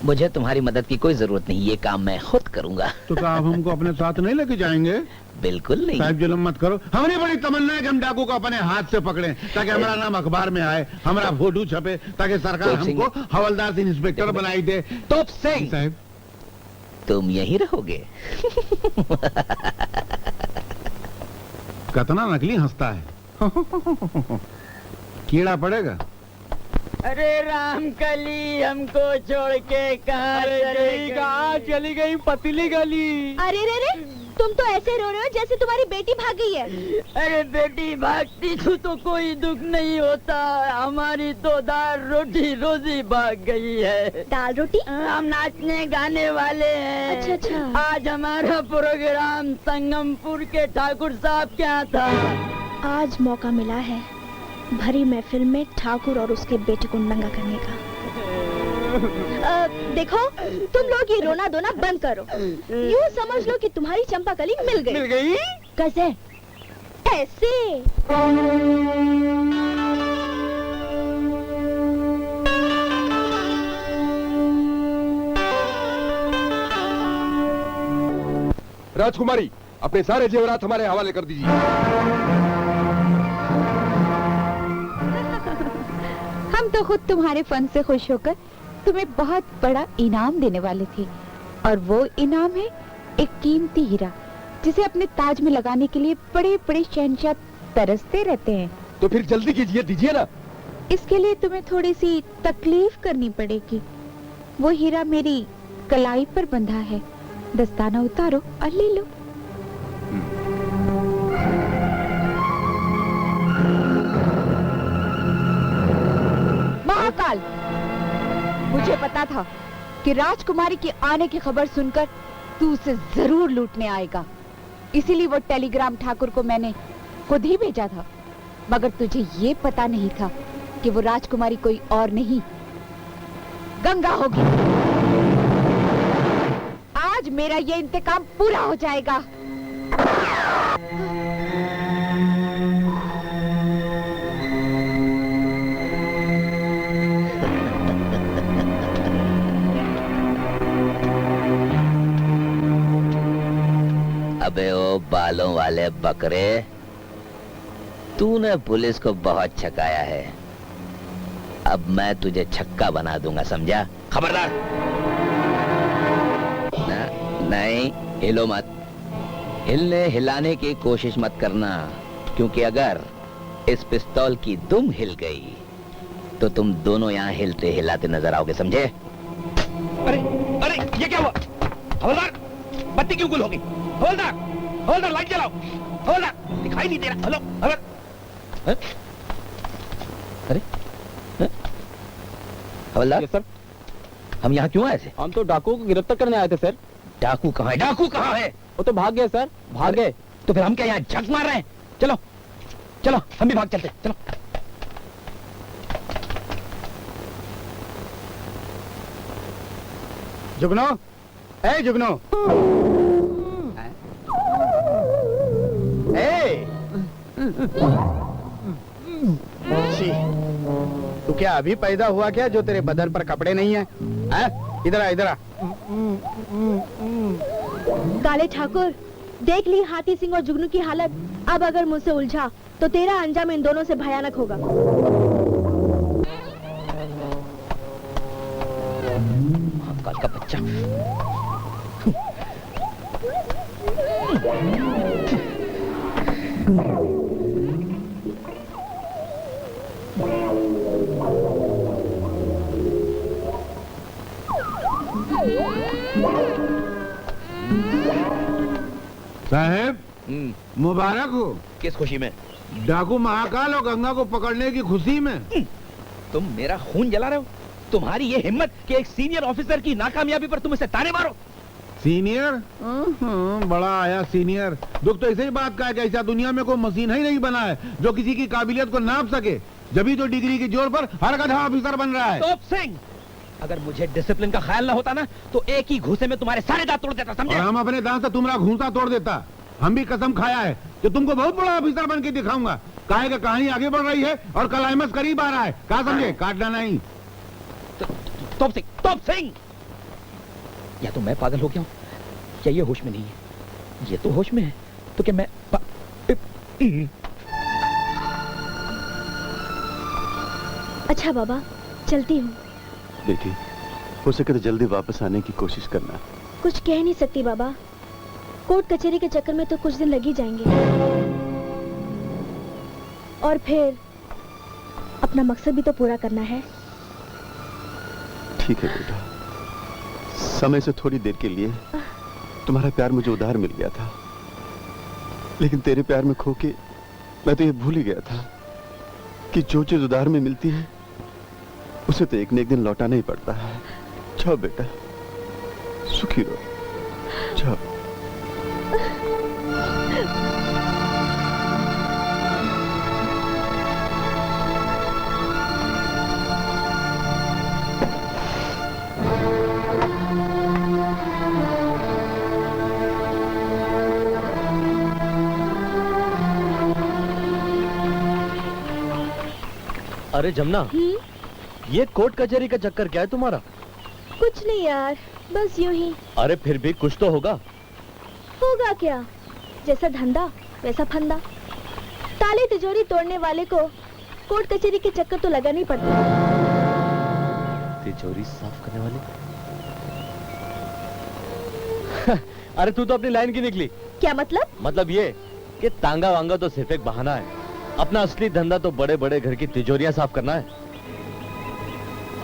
मुझे तुम्हारी मदद की कोई जरूरत नहीं, ये काम मैं खुद करूंगा। तो क्या आप हमको अपने साथ नहीं लेके जाएंगे? बिल्कुल नहीं। साहब जुल्म मत करो, हमारी बड़ी तमन्ना है कि हम डाकू को अपने हाथ से पकड़े ताकि हमारा नाम अखबार में आए, हमारा फोटो छपे, ताकि सरकार हमको हवलदार से इंस्पेक्टर बनाई दे। तोप सिंह साहब, तुम यहीं रहोगे? कितना नकली हंसता है। कीड़ा पड़ेगा। अरे रामकली, हमको छोड़ के कहाँ चली गई पतली गली? अरे रे रे, तुम तो ऐसे रो रहे हो जैसे तुम्हारी बेटी भाग गई है। अरे बेटी भागती तो कोई दुख नहीं होता, हमारी तो दाल रोटी रोजी भाग गई है। दाल रोटी? हम नाचने गाने वाले हैं। अच्छा अच्छा। आज हमारा प्रोग्राम संगमपुर के ठाकुर साहब के यहाँ था। आज मौका मिला है भरी महफिल में ठाकुर और उसके बेटे को नंगा करने का। देखो, तुम लोग ये रोना धोना बंद करो। यूँ समझ लो कि तुम्हारी चंपाकली मिल गई। मिल गई? कैसे? ऐसे। राजकुमारी, अपने सारे जेवरात हमारे हवाले कर दीजिए। हम तो खुद तुम्हारे फन से खुश होकर तुम्हें बहुत बड़ा इनाम देने वाले थे, और वो इनाम है एक कीमती हीरा जिसे अपने ताज में लगाने के लिए बड़े बड़े शहंशाह तरसते रहते हैं। तो फिर जल्दी कीजिए, दीजिए ना। इसके लिए तुम्हें थोड़ी सी तकलीफ करनी पड़ेगी। वो हीरा मेरी कलाई पर बंधा है, दस्ताना उतारो और ले लो। महाकाल, मुझे पता था कि राजकुमारी के आने की खबर सुनकर तू उसे जरूर लूटने आएगा, इसीलिए वो टेलीग्राम ठाकुर को मैंने खुद ही भेजा था। मगर तुझे ये पता नहीं था कि वो राजकुमारी कोई और नहीं गंगा होगी। आज मेरा ये इंतकाम पूरा हो जाएगा। अबे ओ बालों वाले बकरे, तूने पुलिस को बहुत छकाया है, अब मैं तुझे छक्का बना दूंगा, समझा? खबरदार! नहीं, हिलो मत। हिलने हिलाने की कोशिश मत करना, क्योंकि अगर इस पिस्तौल की दुम हिल गई तो तुम दोनों यहाँ हिलते हिलाते नजर आओगे, समझे? अरे अरे ये क्या हुआ? हवलदार, बत्ती क्यों गुल हो गई? हवलदार, हवलदार लाइट जलाओ। हवलदार, दिखाई नहीं दे रहा। हेलो हवलदार। अरे हवलदार सर, हम यहाँ क्यों आए थे? हम तो डाकू को गिरफ्तार करने आए थे सर। डाकू कहाँ है? डाकू कहाँ है? वो तो भाग गए सर, भाग गए। तो फिर हम क्या यहाँ झक मार रहे हैं? चलो चलो, हम भी भाग चलते, चलो। जुगनू, ए जुगनू, तू क्या अभी पैदा हुआ क्या जो तेरे बदन पर कपड़े नहीं है? इधर आ, इधर आ। काले ठाकुर, देख ली हाथी सिंह और जुगनू की हालत। अब अगर मुझसे उलझा तो तेरा अंजाम इन दोनों से भयानक होगा। काल का बच्चा। साहब, मुबारक हो। किस खुशी में? डाकू महाकाल और गंगा को पकड़ने की खुशी में। तुम मेरा खून जला रहे हो? तुम्हारी ये हिम्मत कि एक सीनियर ऑफिसर की नाकामयाबी पर तुम इसे ताने मारो? सीनियर? बड़ा आया सीनियर। दुख तो इसी बात का है कि ऐसा दुनिया में कोई मशीन ही नहीं बना है जो किसी की काबिलियत को नाप सके। जभी तो डिग्री की जोर पर हर गधा ऑफिसर बन रहा है। तोप सिंह, अगर मुझे डिसिप्लिन का ख्याल ना होता ना तो एक ही घूसे में तुम्हारे सारे दांत तोड़ देता, समझे? और हम अपने दांत से तुम्हारा घूंसा तोड़ देता। हम भी कसम खाया है कि तुमको बहुत बड़ा ऑफिसर बन के दिखाऊंगा। काहे का कहानी आगे बढ़ रही है और क्लाइमेक्स करीब आ रहा है। कहा समझे? काटना नहीं। तोप सिंह, या तो मैं पागल हो गया हूँ या ये होश में नहीं है। ये तो होश में है तो क्या मैं अच्छा बाबा, चलती हूँ। बेटी, हो सके तो जल्दी वापस आने की कोशिश करना। कुछ कह नहीं सकती बाबा, कोर्ट कचहरी के चक्कर में तो कुछ दिन लग ही जाएंगे और फिर अपना मकसद भी तो पूरा करना है। ठीक है बेटा, समय से थोड़ी देर के लिए तुम्हारा प्यार मुझे उधार मिल गया था, लेकिन तेरे प्यार में खो के मैं तो ये भूल ही गया था कि जो चीज उधार में मिलती है उसे तो एक न एक दिन लौटाना ही पड़ता है। जाओ बेटा, सुखी रहो, जाओ। अरे जमुना, ये कोर्ट कचहरी का चक्कर क्या है तुम्हारा? कुछ नहीं यार, बस यूं ही। अरे फिर भी कुछ तो होगा। होगा क्या? जैसा धंधा वैसा फंदा। ताले तिजोरी तोड़ने वाले को कोर्ट कचहरी के चक्कर तो लगाना ही पड़ता है। तिजोरी साफ करने वाले? अरे तू तो अपनी लाइन की निकली। क्या मतलब? मतलब ये कि तांगा वांगा तो सिर्फ एक बहाना है, अपना असली धंधा तो बड़े बड़े घर की तिजोरियां साफ करना है।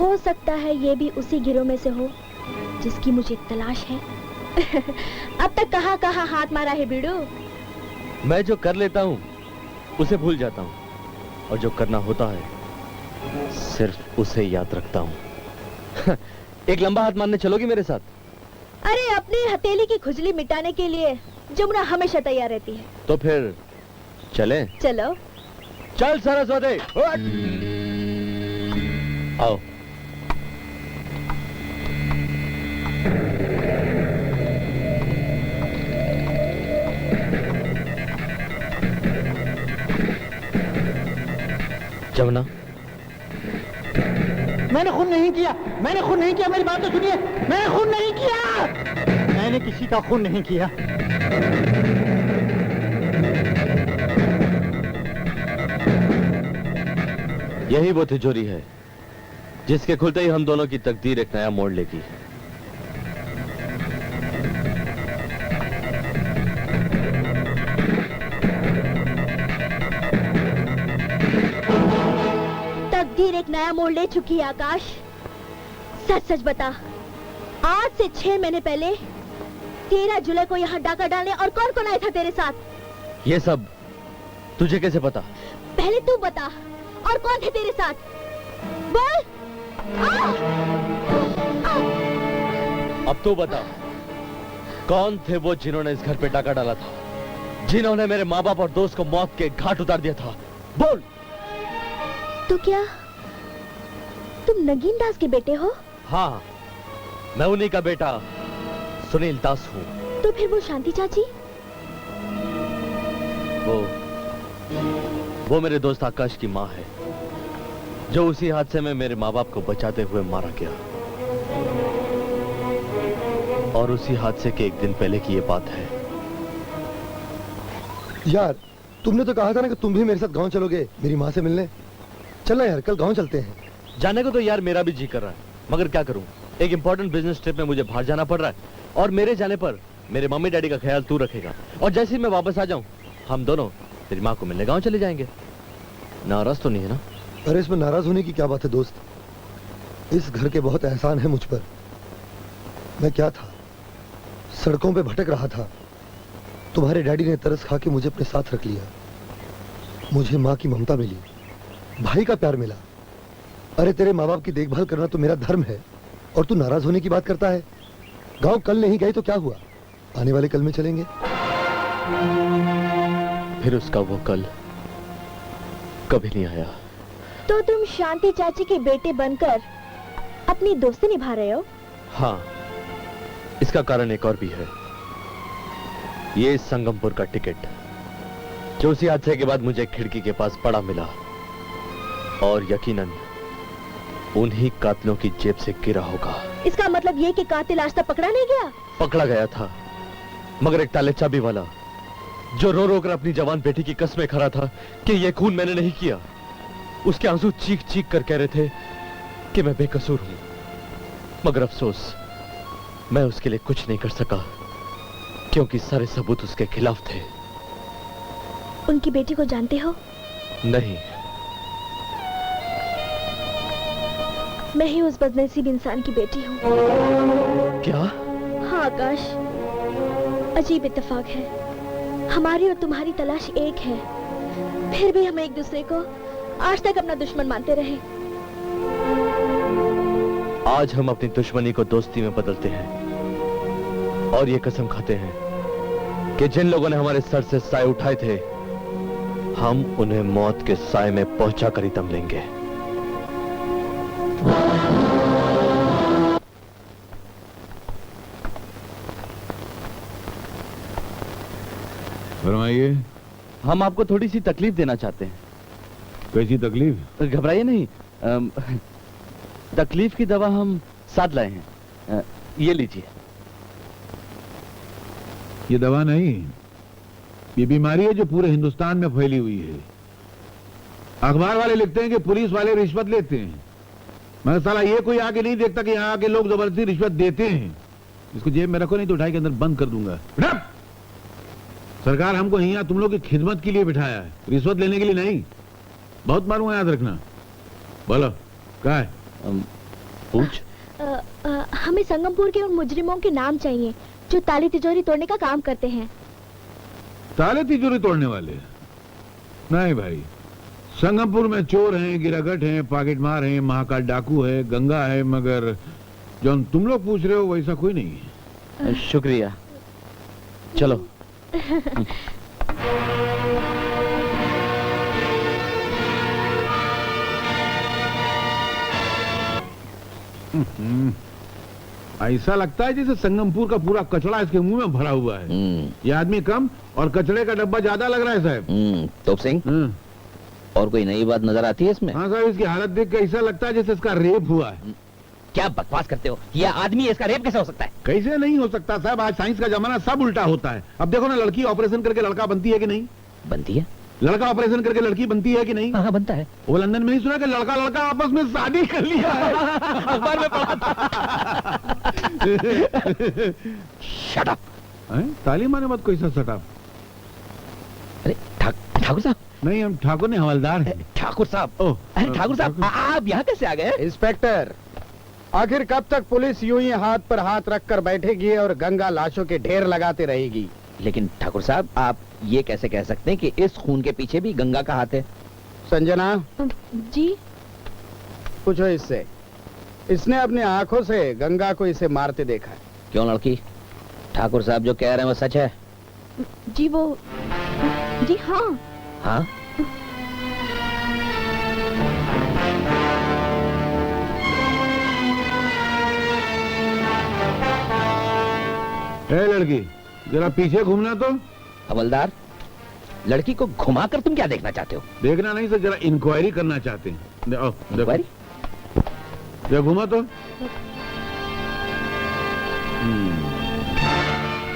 हो सकता है ये भी उसी गिरोह में से हो जिसकी मुझे तलाश है। अब तक कहाँ कहाँ हाथ मारा है बीड़ू। मैं जो कर लेता हूँ उसे भूल जाता हूँ और जो करना होता है सिर्फ उसे याद रखता हूँ। एक लंबा हाथ मारने चलोगी मेरे साथ? अरे अपनी हथेली की खुजली मिटाने के लिए जमुना हमेशा तैयार रहती है। तो फिर चलें? चलो। चल सरस्वती, आओ। जमुना, मैंने खून नहीं किया, मैंने खून नहीं किया, मेरी बात तो सुनिए, मैंने खून नहीं किया, मैंने किसी का खून नहीं किया। यही वो तिजोरी है जिसके खुलते ही हम दोनों की तकदीर एक नया मोड़ लेगी। तकदीर एक नया मोड़ ले चुकी है आकाश। सच सच बता, आज से 6 महीने पहले 13 जुलाई को यहाँ डाका डालने और कौन कौन आया था तेरे साथ? ये सब तुझे कैसे पता? पहले तू बता, और कौन थे तेरे साथ? बोल। अब तू बता, कौन थे वो जिन्होंने इस घर पे डाका डाला था, जिन्होंने मेरे माँ बाप और दोस्त को मौत के घाट उतार दिया था? बोल। तो क्या तुम नगीन दास के बेटे हो? हाँ, मैं उन्हीं का बेटा सुनील दास हूँ। तो फिर वो शांति चाची? वो मेरे दोस्त आकाश की माँ है, जो उसी हादसे में मेरे माँ बाप को बचाते हुए मारा गया। और उसी हादसे के एक दिन पहले की ये बात है। यार, तुमने तो कहा था ना कि तुम भी मेरे साथ गांव चलोगे मेरी माँ से मिलने। चलना यार, कल गांव चलते हैं। जाने को तो यार मेरा भी जी कर रहा है, मगर क्या करूं, एक इंपॉर्टेंट बिजनेस ट्रिप में मुझे बाहर जाना पड़ रहा है, और मेरे जाने पर मेरे मम्मी डैडी का ख्याल तू रखेगा, और जैसे ही मैं वापस आ जाऊं हम दोनों तेरी माँ को मिलने गांव चले जाएंगे। नाराज तो नहीं है ना? अरे इसमें नाराज होने की क्या बात है दोस्त, इस घर के बहुत एहसान है मुझ पर। मैं क्या था, सड़कों पे भटक रहा था, तुम्हारे डैडी ने तरस खा के मुझे अपने साथ रख लिया। मुझे माँ की ममता मिली, भाई का प्यार मिला। अरे तेरे माँ बाप की देखभाल करना तो मेरा धर्म है, और तू नाराज होने की बात करता है। गांव कल नहीं गए तो क्या हुआ, आने वाले कल में चलेंगे। फिर उसका वो कल कभी नहीं आया। तो तुम शांति चाची के बेटे बनकर अपनी दोस्ती निभा रहे हो? हाँ, इसका कारण एक और भी है। ये संगमपुर का टिकट जो उसी हादसे के बाद मुझे खिड़की के पास पड़ा मिला, और यकीनन उन्हीं कातिलों की जेब से गिरा होगा। इसका मतलब ये कि कातिल आज तक पकड़ा नहीं गया? पकड़ा गया था, मगर एक ताले चाबी वाला जो रो रो कर अपनी जवान बेटी की कसमें खा रहा था कि ये खून मैंने नहीं किया, उसके आंसू चीख चीख कर कह रहे थे कि मैं बेकसूर हूं। मगर अफसोस, मैं उसके लिए कुछ नहीं कर सका, क्योंकि सारे सबूत उसके खिलाफ थे। उनकी बेटी को जानते हो? नहीं। मैं ही उस बदनसीब इंसान की बेटी हूँ। क्या? हाँ आकाश, अजीब इत्तेफाक है, हमारी और तुम्हारी तलाश एक है, फिर भी हम एक दूसरे को आज तक अपना दुश्मन मानते रहे। आज हम अपनी दुश्मनी को दोस्ती में बदलते हैं, और ये कसम खाते हैं कि जिन लोगों ने हमारे सर से साए उठाए थे, हम उन्हें मौत के साए में पहुंचा कर ही दम लेंगे। फरमाइए। हम आपको थोड़ी सी तकलीफ देना चाहते हैं। कैसी तकलीफ? घबराइए नहीं, तकलीफ की दवा हम साथ लाए हैं, ये लीजिए। ये दवा नहीं, ये बीमारी है जो पूरे हिंदुस्तान में फैली हुई है। अखबार वाले लिखते हैं कि पुलिस वाले रिश्वत लेते हैं, मगर साला ये कोई आगे नहीं देखता कि यहाँ आके लोग जबरदस्ती रिश्वत देते हैं। इसको जेब में रखो, नहीं तो उठाई के अंदर बंद कर दूंगा। सरकार हमको यहाँ तुम लोग की खिदमत के लिए बिठाया है, रिश्वत लेने के लिए नहीं। बहुत मारूंगा, याद रखना। बोलो क्या है? पूछ। हमें संगमपुर के उन मुजरिमों के नाम चाहिए जो ताली तिजोरी तोड़ने का काम करते हैं। ताले तिजोरी तोड़ने वाले? नहीं भाई, संगमपुर में चोर हैं, गिरागट हैं, पॉकेटमार हैं, महाकाल डाकू है, गंगा है, मगर जो तुम लोग पूछ रहे हो वैसा कोई नहीं है। शुक्रिया, चलो। ऐसा लगता है जैसे संगमपुर का पूरा कचरा इसके मुंह में भरा हुआ है। ये आदमी कम और कचरे का डब्बा ज्यादा लग रहा है साहब। तोप सिंह, और कोई नई बात नजर आती है इसमें? हाँ साहब, इसकी हालत देख के ऐसा लगता है जैसे इसका रेप हुआ है। क्या बकवास करते हो? ये आदमी है, इसका रेप कैसे हो सकता है? कैसे नहीं हो सकता साहब, आज साइंस का जमाना, सब उल्टा होता है। अब देखो ना, लड़की ऑपरेशन करके लड़का बनती है कि नहीं? बनती है। लड़का ऑपरेशन करके लड़की बनती है कि नहीं? हाँ बनता है। वो लंदन में नहीं सुना कि लड़का लड़का आपस में शादी कर लिया है? अखबार में पढ़ा था। Shut up. ताली माने मत कोई सा शट। अरे ठाकुर साहब। नहीं, हम ठाकुर नहीं, हवलदार हैं। ठाकुर साहब। अरे ठाकुर साहब, आप यहाँ कैसे आ गए? इंस्पेक्टर, आखिर कब तक पुलिस यूं ही हाथ पर हाथ रखकर बैठेगी और गंगा लाशों के ढेर लगाते रहेगी? लेकिन ठाकुर साहब, आप ये कैसे कह सकते हैं कि इस खून के पीछे भी गंगा का हाथ है? संजना जी, पूछो इससे, इसने अपनी आंखों से गंगा को इसे मारते देखा है। क्यों लड़की, ठाकुर साहब जो कह रहे हैं वो सच है? जी वो, जी हाँ। हाँ? ए लड़की, जरा पीछे घूमना तो। हवलदार, लड़की को घुमाकर तुम क्या देखना चाहते हो? देखना नहीं सर, जरा इंक्वायरी करना चाहते हैं। इंक्वायरी? जरा घुमा तो।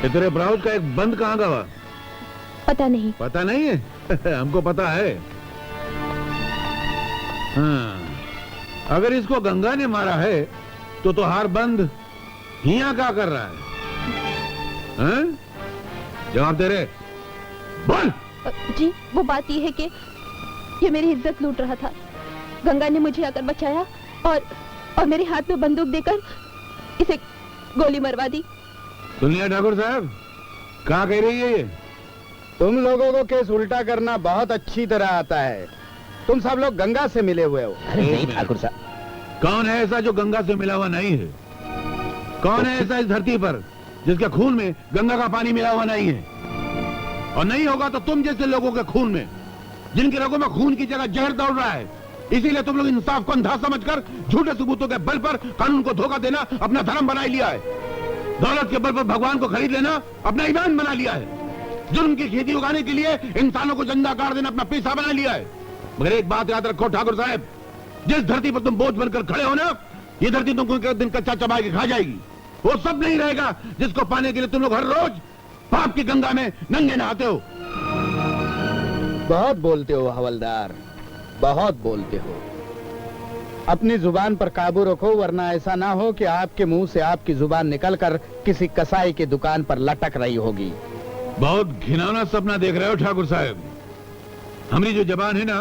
ये तेरे ब्राउज का एक बंद कहाँ का हुआ? पता नहीं। पता नहीं है? हमको पता है। हाँ, अगर इसको गंगा ने मारा है तो हार बंद यहाँ क्या कर रहा है? हाँ? जवाब दे रहे, बोल। जी वो बात ये है कि ये मेरी इज्जत लूट रहा था। गंगा ने मुझे आकर बचाया और मेरे हाथ में बंदूक देकर इसे गोली मरवा दी। सुन लिया ठाकुर साहब, क्या कह रही है ये? तुम लोगों को केस उल्टा करना बहुत अच्छी तरह आता है। तुम सब लोग गंगा से मिले हुए हो। अरे नहीं ठाकुर साहब, कौन है ऐसा जो गंगा से मिला हुआ नहीं है? कौन है ऐसा इस धरती पर जिसके खून में गंगा का पानी मिला हुआ नहीं है? और नहीं होगा तो तुम जैसे लोगों के खून में, जिनके रगों में खून की जगह जहर दौड़ रहा है। इसीलिए तुम लोग इंसाफ को अंधा समझकर झूठे सबूतों के बल पर कानून को धोखा देना अपना धर्म बना लिया है। दौलत के बल पर भगवान को खरीद लेना अपना ईमान बना लिया है। जुर्म की खेती उगाने के लिए इंसानों को जिंदा काट देना अपना पेशा बना लिया है। मगर एक बात याद रखो ठाकुर साहब, जिस धरती पर तुम बोझ बनकर खड़े हो ना, ये धरती तुमको एक दिन कच्चा चबा के खा जाएगी। वो सब नहीं रहेगा जिसको पाने के लिए तुम लोग हर रोज पाप की गंगा में नंगे नहाते हो। बहुत बोलते हो हवलदार, बहुत बोलते हो। अपनी जुबान पर काबू रखो, वरना ऐसा ना हो कि आपके मुंह से आपकी जुबान निकलकर किसी कसाई की दुकान पर लटक रही होगी। बहुत घिनौना सपना देख रहे हो ठाकुर साहब। हमारी जो जबान है ना,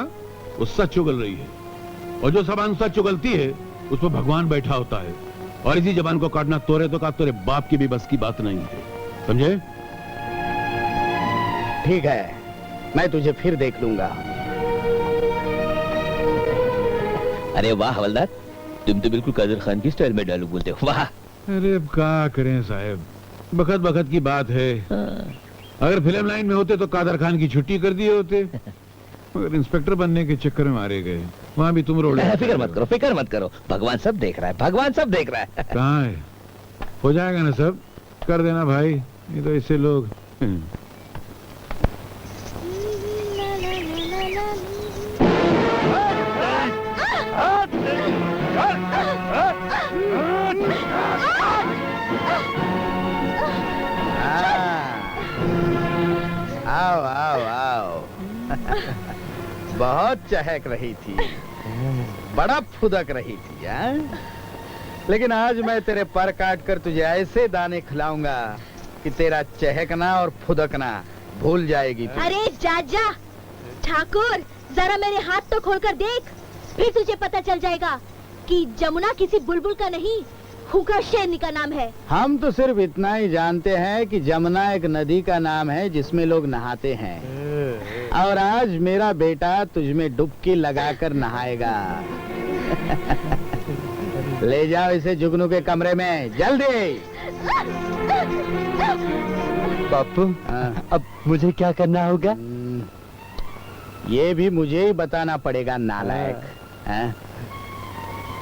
वो सच उगल रही है, और जो जबान सच उगलती है उसमें भगवान बैठा होता है। और इसी जबान को काटना तोरे तो का तोरे बाप की भी बस की बात नहीं है, समझे? ठीक है, मैं तुझे फिर देख लूंगा। अरे वाह हवलदार, तुम तो बिल्कुल कादर खान की स्टाइल में डायलॉग बोलते हो। वाह। अरे क्या करें साहब, बखत बखत की बात है। अगर फिल्म लाइन में होते तो कादर खान की छुट्टी कर दिए होते, मगर इंस्पेक्टर बनने के चक्कर में मारे गए। वहाँ भी तुम रोड। फिक्र मत करो, फिक्र मत करो, भगवान सब देख रहा है, भगवान सब देख रहा है। कहाँ है? हो जाएगा ना सब, कर देना भाई, ये तो ऐसे लोग। आओ आओ आओ। बहुत चहक रही थी, बड़ा फुदक रही थी। लेकिन आज मैं तेरे पर काट कर तुझे ऐसे दाने खिलाऊंगा कि तेरा चहकना और फुदकना भूल जाएगी तू। अरे जाजा, ठाकुर जरा मेरे हाथ तो खोलकर देख, फिर तुझे पता चल जाएगा कि जमुना किसी बुलबुल का नहीं, हुक्का शेरनी का नाम है। हम तो सिर्फ इतना ही जानते हैं कि जमुना एक नदी का नाम है जिसमें लोग नहाते हैं, और आज मेरा बेटा तुझमें डुबकी लगाकर नहाएगा। ले जाओ इसे जुगनू के कमरे में, जल्दी। बापू, अब मुझे क्या करना होगा? ये भी मुझे ही बताना पड़ेगा नालायक।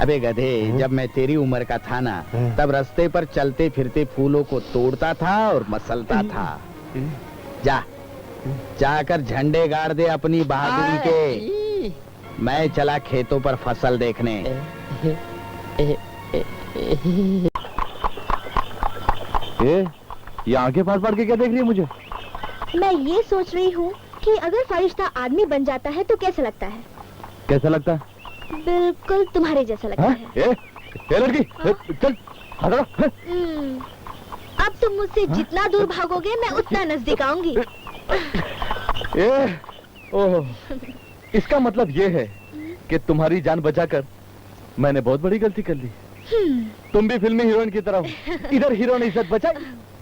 अबे गधे, जब मैं तेरी उम्र का था ना, तब रास्ते पर चलते फिरते फूलों को तोड़ता था और मसलता था। जा जाकर झंडे गाड़ दे अपनी बहादुरी के। मैं चला खेतों पर फसल देखने। ये आंखें फाड़ फाड़ के क्या देख रही है मुझे? मैं ये सोच रही हूँ कि अगर फरिश्ता आदमी बन जाता है तो कैसा लगता है? कैसा लगता है? बिल्कुल तुम्हारे जैसा लगता है। ये लड़की, चल हटो। अब तुम मुझसे जितना दूर भागोगे मैं उतना नजदीक आऊंगी। ओह, इसका मतलब ये है कि तुम्हारी जान बचाकर मैंने बहुत बड़ी गलती कर ली। तुम भी फिल्मी हीरोइन की तरह हो। इधर हीरो ने इज्जत बचाई,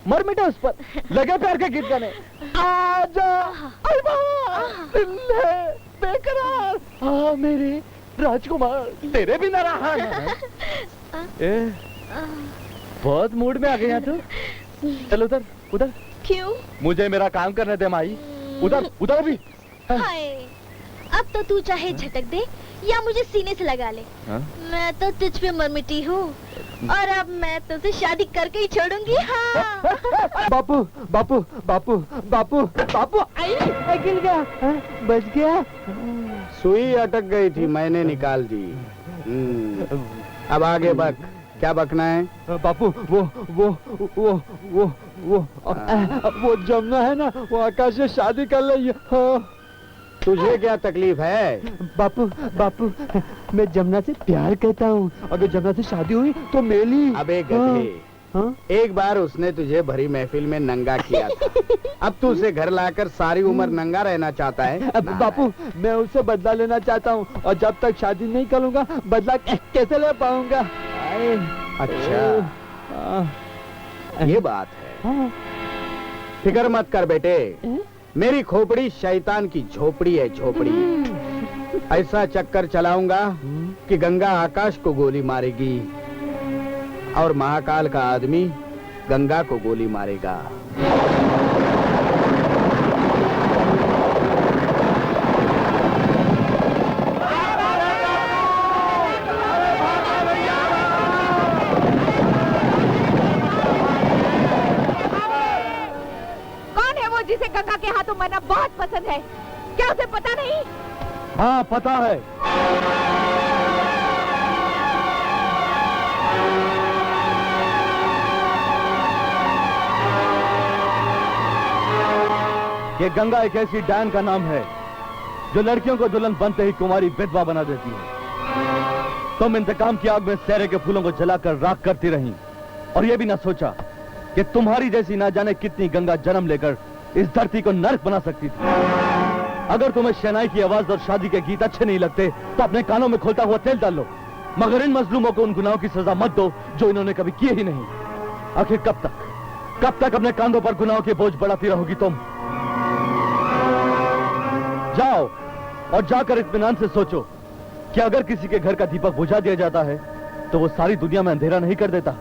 मर मिटे उस पर, लगे प्यार के गीत गाने। आजा बेकरार, हाँ मेरे राजकुमार, तेरे भी ना रहा है। बहुत मूड में आ गया तू। चल उधर उधर। क्यों? मुझे मेरा काम करने दे माई। उधर उधर भी। हाय, अब तो तू चाहे झटक दे या मुझे सीने से लगा ले। मैं तो तुझ पे मर मिटी हूँ और अब मैं तुझसे शादी करके ही छोड़ूंगी। हाँ। बापू बापू बापू बापू बापू, आई गिर गया, बच गया। सुई अटक गई थी, मैंने निकाल दी। अब आगे बक, क्या बकना है? बापू वो जमुना है ना, वो आकाश से शादी कर रही है। तुझे क्या तकलीफ है? बापू मैं जमुना से प्यार करता हूँ, अगर जमुना से शादी हुई तो मेरी। अबे गधे, एक बार उसने तुझे भरी महफिल में नंगा किया था, अब तू उसे घर लाकर सारी उम्र नंगा रहना चाहता है? बापू मैं उससे बदला लेना चाहता हूँ, और जब तक शादी नहीं करूँगा बदला कैसे ले पाऊंगा? अच्छा, ये बात है। फिक्र मत कर बेटे, मेरी खोपड़ी शैतान की झोपड़ी है, झोपड़ी। ऐसा चक्कर चलाऊंगा कि गंगा आकाश को गोली मारेगी और महाकाल का आदमी गंगा को गोली मारेगा। जिसे गंगा के हाथों मरना बहुत पसंद है, क्या उसे पता नहीं? हाँ पता है। ये गंगा एक ऐसी डायन का नाम है जो लड़कियों को दुल्हन बनते ही कुंवारी विधवा बना देती है। तुम इंतकाम की आग में सेहरे के फूलों को जलाकर राख करती रही और ये भी ना सोचा कि तुम्हारी जैसी ना जाने कितनी गंगा जन्म लेकर इस धरती को नर्क बना सकती थी। अगर तुम्हें शहनाई की आवाज और शादी के गीत अच्छे नहीं लगते तो अपने कानों में खोलता हुआ तेल डाल लो, मगर इन मजलूमों को उन गुनाहों की सजा मत दो जो इन्होंने कभी किए ही नहीं। आखिर कब तक अपने कांधों पर गुनाहों के बोझ बढ़ाती रहोगी तुम? जाओ और जाकर इत्मीनान से सोचो कि अगर किसी के घर का दीपक बुझा दिया जाता है तो वो सारी दुनिया में अंधेरा नहीं कर देता।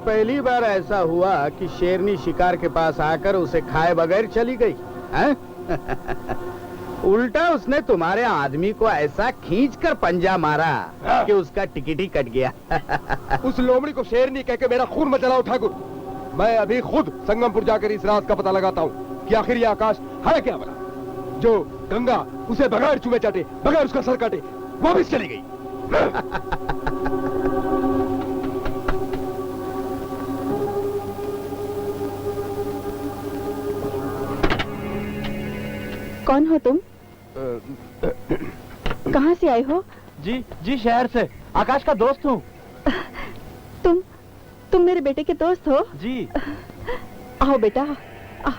पहली बार ऐसा हुआ कि शेरनी शिकार के पास आकर उसे खाए बगैर चली गई हैं? उल्टा उसने तुम्हारे आदमी को ऐसा खींचकर पंजा मारा कि उसका टिकट ही कट गया। उस लोमड़ी को शेरनी कह के मेरा खून मत जलाओ ठाकुर। मैं अभी खुद संगमपुर जाकर इस राज का पता लगाता हूँ कि आखिर ये आकाश है क्या बना जो गंगा उसे बगैर चूमे चाटे, बगैर उसका सर काटे वापस चली गई। कौन हो तुम? कहाँ से आए हो? जी शहर से, आकाश का दोस्त हूँ। तुम मेरे बेटे के दोस्त हो? जी। आओ बेटा, आओ,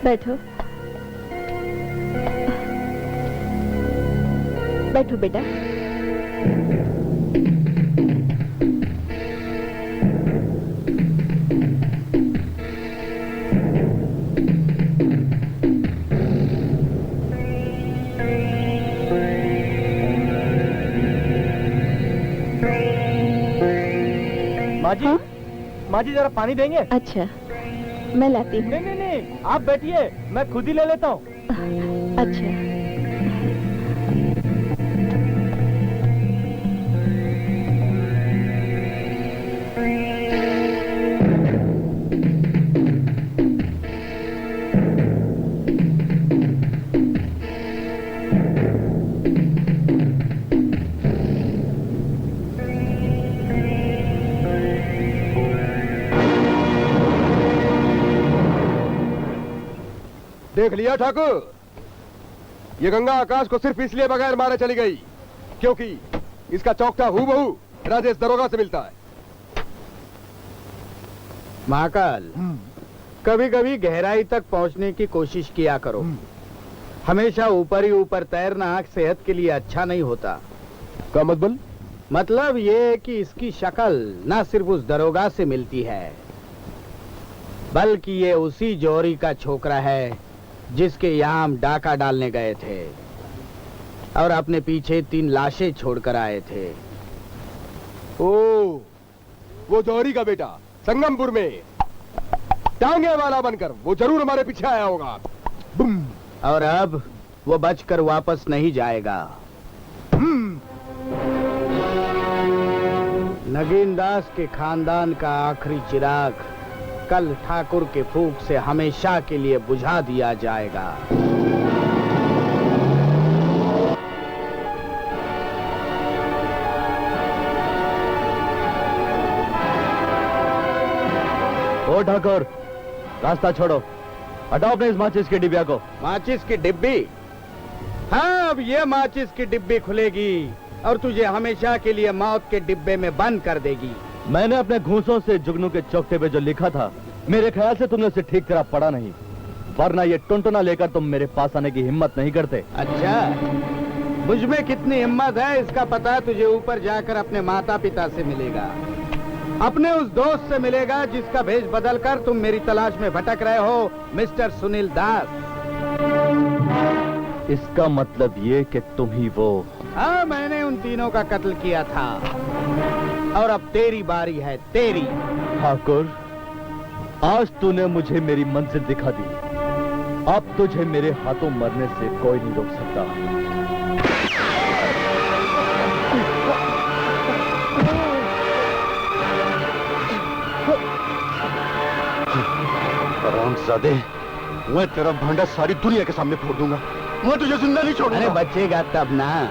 बैठो बैठो बेटा। माँ जी, हाँ? माँ जी जरा पानी देंगे? अच्छा, मैं लाती हूँ। नहीं नहीं नहीं, आप बैठिए, मैं खुद ही ले लेता हूँ। अच्छा। देख लिया ठाकुर, ये गंगा आकाश को सिर्फ इसलिए बगैर मारे चली गई क्योंकि इसका चौकटा हूबहू राजेश दरोगा से मिलता है। महाकाल, कभी कभी गहराई तक पहुंचने की कोशिश किया करो। हमेशा ऊपर ही ऊपर तैरना सेहत के लिए अच्छा नहीं होता। का मतलब ये कि इसकी शक्ल न सिर्फ उस दरोगा से मिलती है, बल्कि ये उसी जौहरी का छोकरा है जिसके यहाँ हम डाका डालने गए थे और अपने पीछे 3 लाशें छोड़कर आए थे। ओ, वो जौहरी का बेटा संगमपुर में टांगे वाला बनकर वो जरूर हमारे पीछे आया होगा। बुम। और अब वो बचकर वापस नहीं जाएगा। नगीन दास के खानदान का आखिरी चिराग कल ठाकुर के फूंक से हमेशा के लिए बुझा दिया जाएगा। ओ ठाकुर, रास्ता छोड़ो, हटाओ अपने इस माचिस की डिबिया को। माचिस की डिब्बी? हाँ, अब ये माचिस की डिब्बी खुलेगी और तुझे हमेशा के लिए मौत के डिब्बे में बंद कर देगी। मैंने अपने घूंसों से जुगनू के चौकटे पे जो लिखा था, मेरे ख्याल से तुमने उसे ठीक तरह पढ़ा नहीं, वरना ये टुनटुना लेकर तुम मेरे पास आने की हिम्मत नहीं करते। अच्छा, मुझ में कितनी हिम्मत है इसका पता तुझे ऊपर जाकर अपने माता पिता से मिलेगा, अपने उस दोस्त से मिलेगा जिसका भेष बदलकर तुम मेरी तलाश में भटक रहे हो, मिस्टर सुनील दास। इसका मतलब ये कि तुम ही वो? हाँ, मैंने उन तीनों का कत्ल किया था और अब तेरी बारी है, तेरी। ठाकुर, आज तूने मुझे मेरी मंजिल दिखा दी, अब तुझे मेरे हाथों मरने से कोई नहीं रोक सकता। हरामजादे, मैं तेरा भांडा सारी दुनिया के सामने फोड़ दूंगा, मैं तुझे जिंदा नहीं छोड़ूंगा। अरे बचेगा तब ना।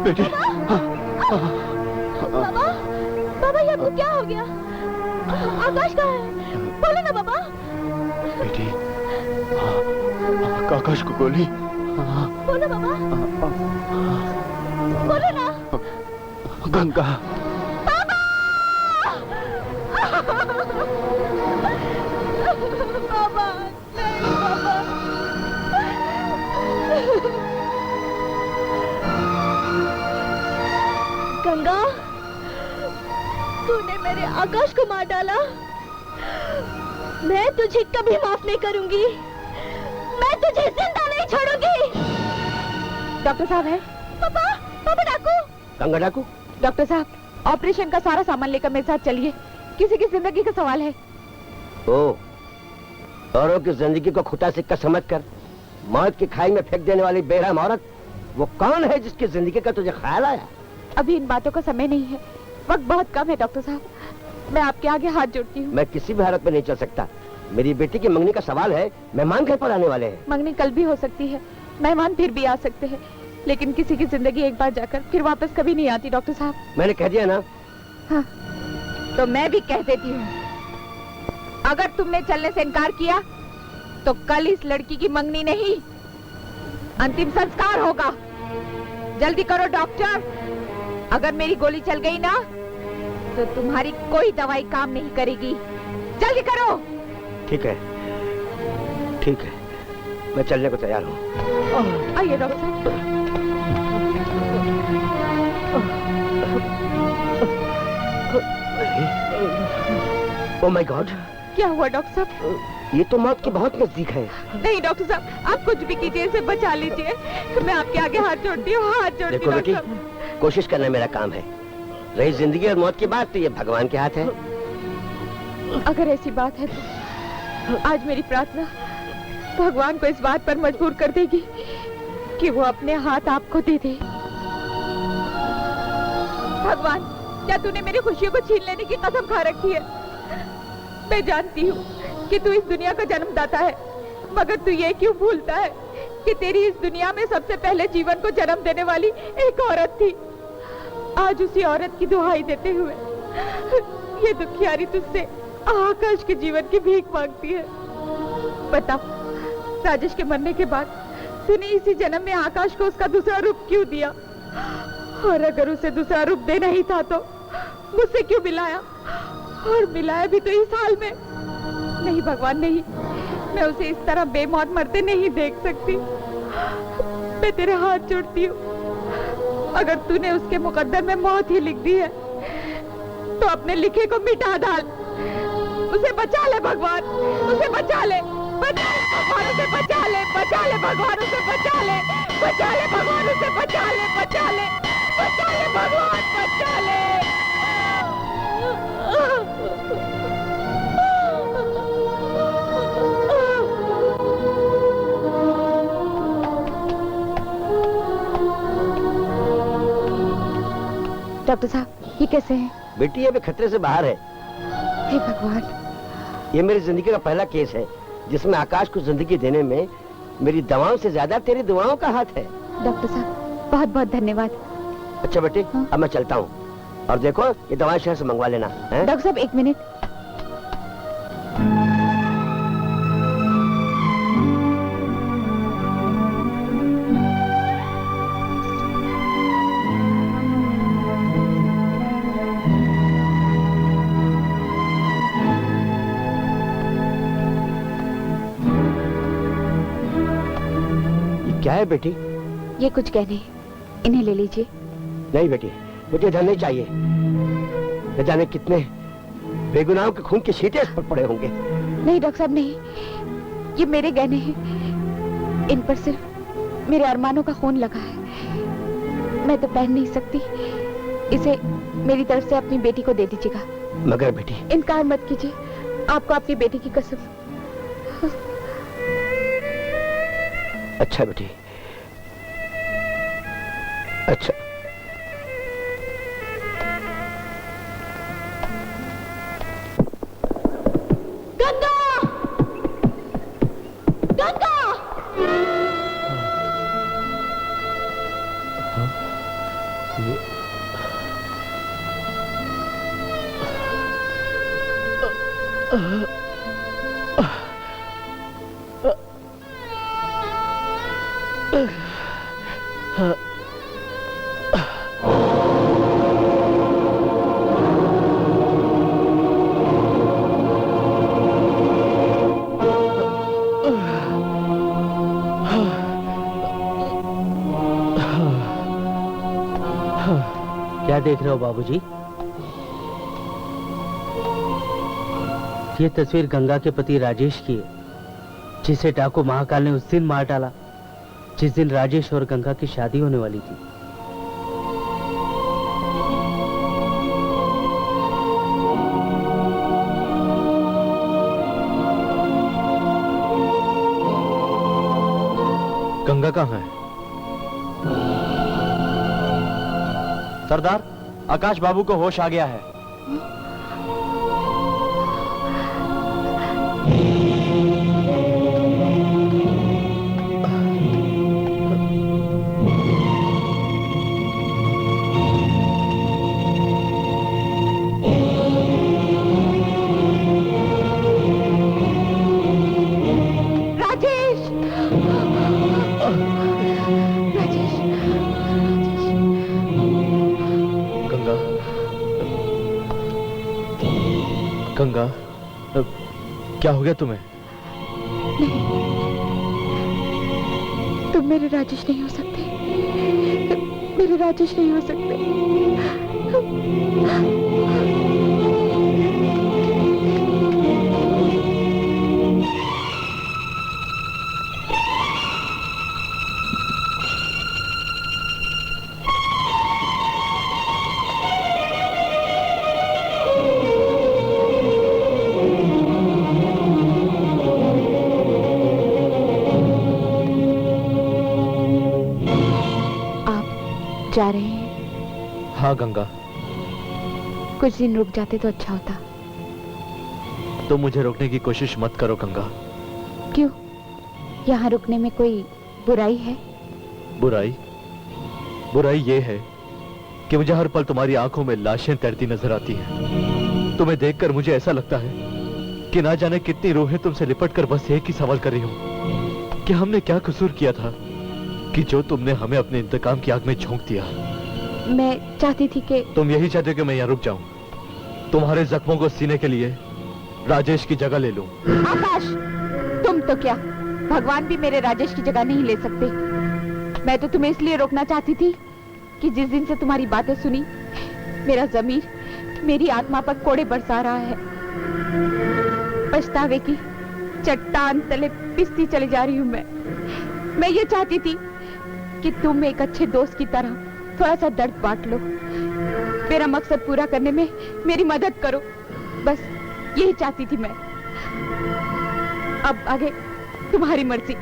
बेटी, बाबा, बाबा ये आपको क्या हो गया? आकाश कहाँ है? बोलो ना बाबा। बेटी, आकाश को गोली। बोलो बाबा, बोलो ना। गंगा। बाबा, बाबा, नहीं बाबा। गंगा, तूने मेरे आकाश को मार डाला। मैं तुझे कभी माफ नहीं करूंगी। मैं तुझे जिंदा नहीं छोड़ूंगी। डॉक्टर साहब है? पापा, पापा डाकू। गंगा डाकू? डॉक्टर साहब, ऑपरेशन का सारा सामान लेकर मेरे साथ चलिए, किसी की जिंदगी का सवाल है। ओ, औरों की जिंदगी को खुदा सिक्का समझकर मौत की खाई में फेंक देने वाली बेरहम औरत वो कौन है जिसकी जिंदगी का तुझे ख्याल आया? अभी इन बातों का समय नहीं है, वक्त बहुत कम है डॉक्टर साहब। मैं आपके आगे हाथ जोड़ती हूँ। मैं किसी भी हालत में नहीं चल सकता। मेरी बेटी की मंगनी का सवाल है, मेहमान घर पर आने वाले हैं। मंगनी कल भी हो सकती है, मेहमान फिर भी आ सकते हैं, लेकिन किसी की जिंदगी एक बार जाकर फिर वापस कभी नहीं आती डॉक्टर साहब। मैंने कह दिया ना। हाँ, तो मैं भी कह देती हूँ, अगर तुमने चलने से इनकार किया तो कल इस लड़की की मंगनी नहीं, अंतिम संस्कार होगा। जल्दी करो डॉक्टर, अगर मेरी गोली चल गई ना तो तुम्हारी कोई दवाई काम नहीं करेगी। जल्दी करो। ठीक है, ठीक है, मैं चलने को तैयार हूँ। आइए डॉक्टर साहब। ओह माय गॉड, क्या हुआ डॉक्टर साहब? ये तो मौत के बहुत नजदीक है। नहीं डॉक्टर साहब, आप कुछ भी कीजिए, इसे बचा लीजिए। मैं आपके आगे हाथ जोड़ती हूँ, हाथ जोड़ती देखो हूँ बेटी, डॉक्टर साहब। कोशिश करना मेरा काम है। रही जिंदगी और मौत की बात तो ये भगवान के हाथ है। अगर ऐसी बात है तो आज मेरी प्रार्थना भगवान को इस बात पर मजबूर कर देगी कि वो अपने हाथ आपको दे दे। भगवान, क्या तूने मेरी खुशियों को छीन लेने की कसम खा रखी है? मैं जानती हूँ कि तू इस दुनिया का जन्मदाता है, मगर तू ये क्यों भूलता है कि तेरी इस दुनिया में सबसे पहले जीवन को जन्म देने वाली एक औरत थी। आज उसी औरत की दुहाई देते हुए ये दुखियारी तुझसे आकाश के जीवन की भीख मांगती है। बता, राजेश के मरने के बाद तूने इसी जन्म में आकाश को उसका दूसरा रूप क्यों दिया? और अगर उसे दूसरा रूप देना ही था तो मुझसे क्यों मिलाया? और मिलाया भी तो इस हाल में। नहीं भगवान नहीं, मैं उसे इस तरह बेमौत मरते नहीं देख सकती। मैं तेरे हाथ जोड़ती हूँ, अगर तूने उसके मुकद्दर में मौत ही लिख दी है तो अपने लिखे को मिटा डाल। उसे बचा ले भगवान, उसे बचा ले, बचा ले भगवान, उसे बचा ले, बचा ले भगवान, उसे बचा ले, बचा ले भगवान, उसे बचा ले, बचा ले, बचा ले भगवान, बचा ले। डॉक्टर साहब, ये कैसे हैं? बेटी ये भी खतरे से बाहर है। हे भगवान, ये मेरी जिंदगी का पहला केस है जिसमें आकाश को जिंदगी देने में मेरी दवाओं से ज्यादा तेरी दुआओं का हाथ है। डॉक्टर साहब बहुत बहुत धन्यवाद। अच्छा बेटे, अब मैं चलता हूँ, और देखो ये दवाएं शहर से मंगवा लेना। डॉक्टर साहब एक मिनट। क्या है बेटी? ये कुछ गहने, इन्हें ले लीजिए। नहीं बेटी, मुझे धन नहीं चाहिए। न जाने कितने बेगुनाहों के खून के छींटे इस पर पड़े होंगे। नहीं डॉक्टर साहब नहीं, ये मेरे गहने हैं, इन पर सिर्फ मेरे अरमानों का खून लगा है। मैं तो पहन नहीं सकती, इसे मेरी तरफ से अपनी बेटी को दे दीजिएगा। मगर बेटी, इनकार मत कीजिए, आपको अपनी बेटी की कसम। अच्छा बेटी, अच्छा। गंगा! गंगा! क्या देख रहे हो बाबूजी? ये तस्वीर गंगा के पति राजेश की है, जिसे डाकू महाकाल ने उस दिन मार डाला जिस दिन राजेश और गंगा की शादी होने वाली थी। गंगा कहाँ है? सरदार, आकाश बाबू को होश आ गया है। गंगा, क्या हो गया तुम्हें? नहीं, तुम मेरे राजेश नहीं हो सकते, मेरे राजेश नहीं हो सकते। जा रहे हैं? हाँ गंगा। कुछ दिन रुक जाते तो अच्छा होता। तो मुझे रोकने की कोशिश मत करो गंगा। क्यों? यहाँ रुकने में कोई बुराई है? बुराई? बुराई ये है कि मुझे हर पल तुम्हारी आंखों में लाशें तैरती नजर आती हैं। तुम्हें देखकर मुझे ऐसा लगता है कि ना जाने कितनी रूहें तुमसे लिपटकर बस एक ही सवाल कर रही हूं कि हमने क्या कसूर किया था कि जो तुमने हमें अपने इंतकाम की आग में झोंक दिया। मैं चाहती थी कि तुम यही चाहते हो कि मैं यहाँ रुक जाऊं, तुम्हारे जख्मों को सीने के लिए राजेश की जगह ले लूं। आकाश, तुम तो क्या, भगवान भी मेरे राजेश की जगह नहीं ले सकते। मैं तो तुम्हें इसलिए रोकना चाहती थी कि जिस दिन से तुम्हारी बातें सुनी, मेरा जमीर मेरी आत्मा पर कोड़े बरसा रहा है। पछतावे की चट्टान तले पिसती चली जा रही हूं मैं ये चाहती थी कि तुम एक अच्छे दोस्त की तरह थोड़ा सा दर्द बांट लो, मेरा मकसद पूरा करने में मेरी मदद करो, बस यही चाहती थी मैं। अब आगे तुम्हारी मर्जी।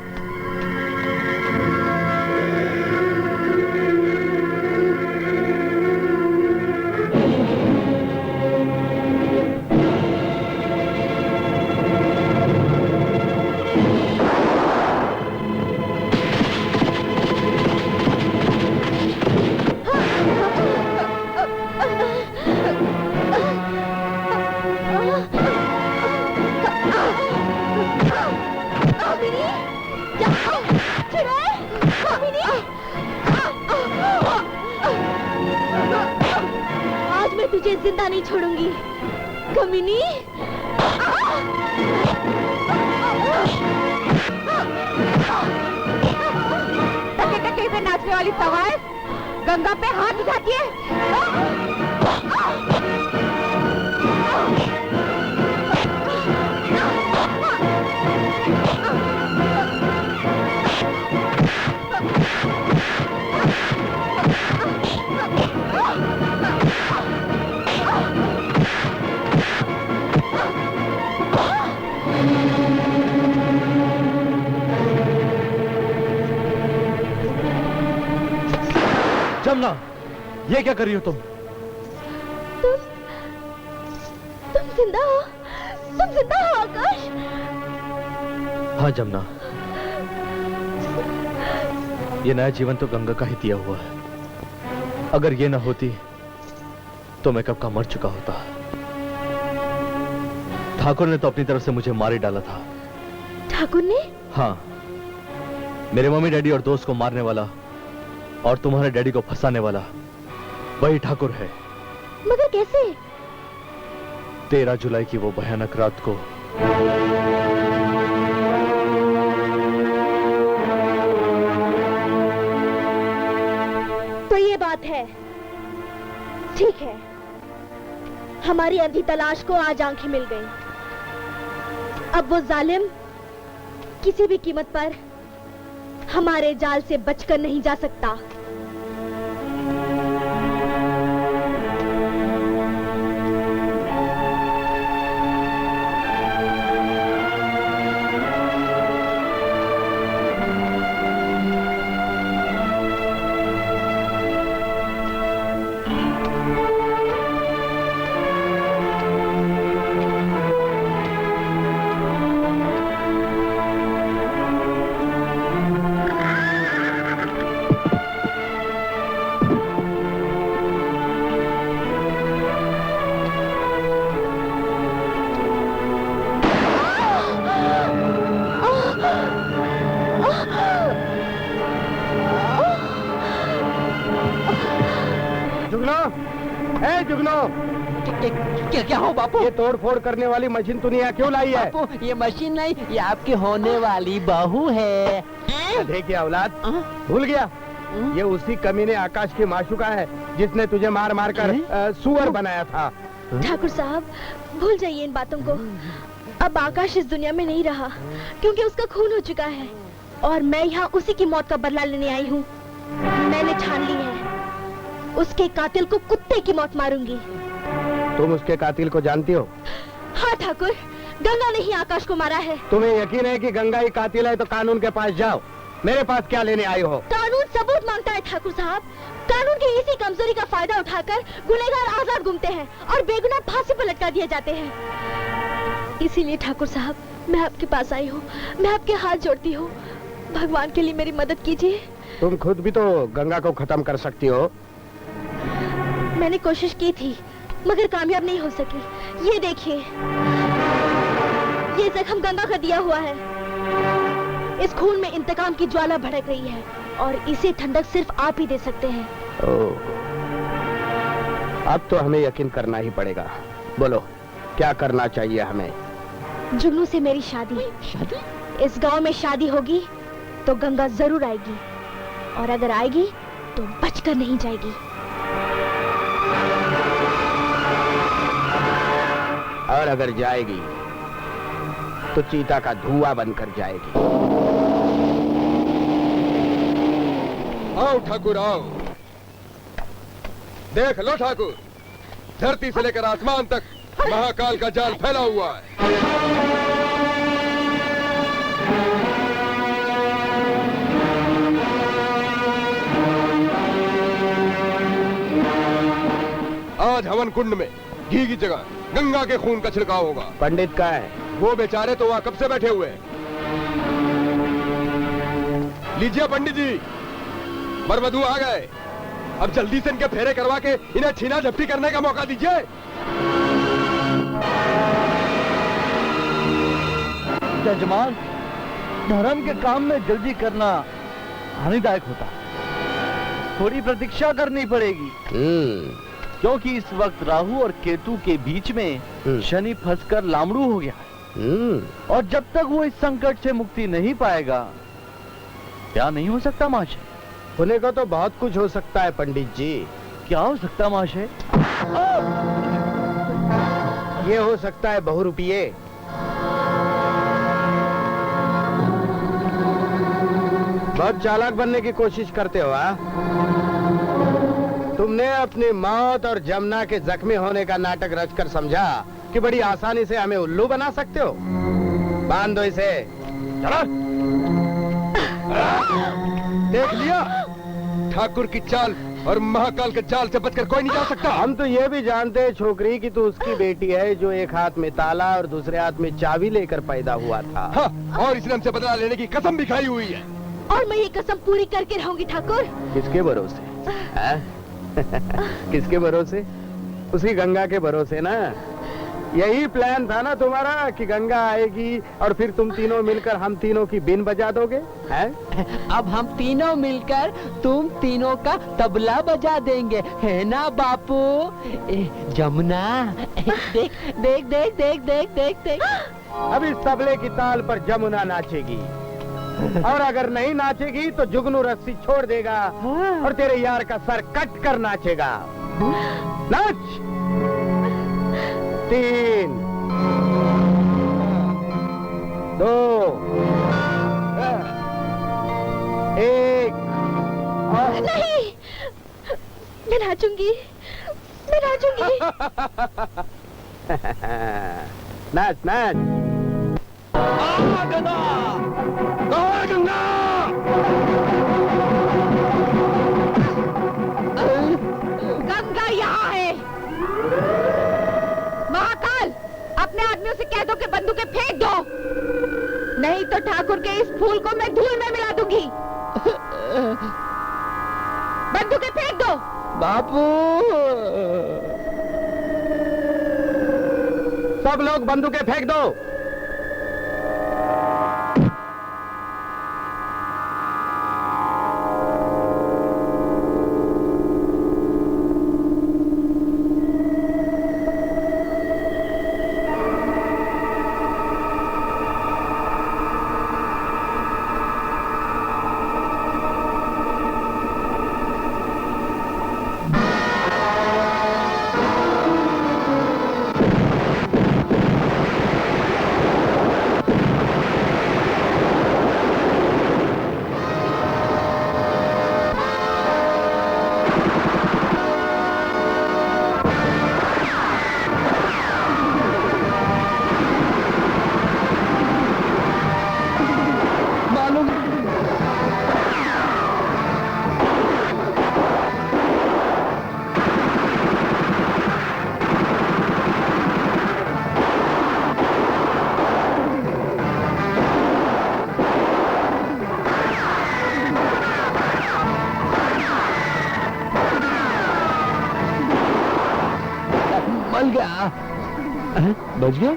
तुझे जिंदा नहीं छोड़ूंगी कमीनी। टके टके पे नाचने वाली सवार गंगा पे हाथ उठाती है। जमुना, ये क्या कर रही हो तुम? तुम जिंदा हो? तुम जिंदा हो आकाश? हाँ जमुना, ये नया जीवन तो गंगा का ही दिया हुआ है। अगर ये ना होती तो मैं कब का मर चुका होता। ठाकुर ने तो अपनी तरफ से मुझे मार ही डाला था। ठाकुर ने? हाँ, मेरे मम्मी डैडी और दोस्त को मारने वाला और तुम्हारे डैडी को फंसाने वाला वही ठाकुर है। मगर कैसे? 13 जुलाई की वो भयानक रात को तो ये बात है। ठीक है, हमारी अंधी तलाश को आज आंखें मिल गई। अब वो जालिम किसी भी कीमत पर हमारे जाल से बचकर नहीं जा सकता। जुगनो, क्या हो बापू? ये तोड़ फोड़ करने वाली मशीन तूने यहाँ क्यों लाई है? बापू, ये मशीन नहीं, ये आपकी होने वाली बहू है। देखिए औलाद, भूल गया? ये उसी कमीने आकाश की माशुका है जिसने तुझे मार मार कर सुअर बनाया था। ठाकुर साहब, भूल जाइए इन बातों को। अब आकाश इस दुनिया में नहीं रहा क्योंकि उसका खून हो चुका है और मैं यहाँ उसी की मौत का बदला लेने आई हूँ। मैंने ठान ली है, उसके कातिल को कुत्ते की मौत मारूंगी। तुम उसके कातिल को जानती हो? हाँ ठाकुर, गंगा ने ही आकाश को मारा है। तुम्हें यकीन है कि गंगा ही कातिल है तो कानून के पास जाओ। मेरे पास क्या लेने आई हो? कानून सबूत मांगता है ठाकुर साहब। कानून की इसी कमजोरी का फायदा उठाकर गुनहगार आजाद घूमते हैं और बेगुनाह फांसी पर लटका दिए जाते हैं। इसीलिए ठाकुर साहब, मैं आपके पास आई हूँ, मैं आपके हाथ जोड़ती हूँ, भगवान के लिए मेरी मदद कीजिए। तुम खुद भी तो गंगा को खत्म कर सकती हो। मैंने कोशिश की थी मगर कामयाब नहीं हो सकी। ये देखिए, ये जख्म गंगा का दिया हुआ है। इस खून में इंतकाम की ज्वाला भड़क रही है और इसे ठंडक सिर्फ आप ही दे सकते हैं। अब तो हमें यकीन करना ही पड़ेगा। बोलो, क्या करना चाहिए हमें? जुगनू से मेरी शादी। इस गांव में शादी होगी तो गंगा जरूर आएगी और अगर आएगी तो बचकर नहीं जाएगी। और अगर जाएगी तो चीता का धुआं बनकर जाएगी। आओ ठाकुर आओ, देख लो ठाकुर, धरती से लेकर आसमान तक महाकाल का जाल फैला हुआ है। आज हवन कुंड में घी की जगह गंगा के खून का छिड़काव होगा। पंडित का है? वो बेचारे तो वहाँ कब से बैठे हुए हैं। लीजिए पंडित जी, बरबधू आ गए। अब जल्दी से इनके फेरे करवा के इन्हें छीना झपटी करने का मौका दीजिए। जजमान, धर्म के काम में जल्दी करना हानिदायक होता है। थोड़ी प्रतीक्षा करनी पड़ेगी, क्योंकि इस वक्त राहु और केतु के बीच में शनि फंसकर लामड़ू हो गया है। और जब तक वो इस संकट से मुक्ति नहीं पाएगा, क्या नहीं हो सकता महाशय? होने को तो बहुत कुछ हो सकता है पंडित जी। क्या हो सकता महाशय? ये हो सकता है बहुरूपिये। बहुत चालाक बनने की कोशिश करते हो। तुमने अपनी मौत और जमुना के जख्मी होने का नाटक रचकर समझा कि बड़ी आसानी से हमें उल्लू बना सकते हो। बांध दो इसे। चलो। देख लिया, ठाकुर की चाल और महाकाल के जाल से बचकर कोई नहीं जा सकता। हम तो ये भी जानते हैं छोकरी कि तू उसकी बेटी है जो एक हाथ में ताला और दूसरे हाथ में चाबी लेकर पैदा हुआ था। हाँ, और इसने हमसे बदला लेने की कसम भी खाई हुई है। और मैं ये कसम पूरी करके रहूंगी ठाकुर। किसके भरोसे? किसके भरोसे? उसी गंगा के भरोसे ना। यही प्लान था ना तुम्हारा कि गंगा आएगी और फिर तुम तीनों मिलकर हम तीनों की बीन बजा दोगे, हैं? अब हम तीनों मिलकर तुम तीनों का तबला बजा देंगे, है ना बापू? जमुना, देख देख देख देख देख देख देख। अब इस तबले की ताल पर जमुना नाचेगी और अगर नहीं नाचेगी तो जुगनू रस्सी छोड़ देगा और तेरे यार का सर कट कर नाचेगा। नाच। 3 2 1। नहीं, मैं नाचूंगी, मैं नाचूंगी। नाच नाच। गंगा, गंगा, गंगा यहाँ है। महाकाल, अपने आदमियों से कह दो कि बंदूकें फेंक दो, नहीं तो ठाकुर के इस फूल को मैं धूल में मिला दूंगी। बंदूकें फेंक दो। बापू, सब लोग बंदूकें फेंक दो। बच गया?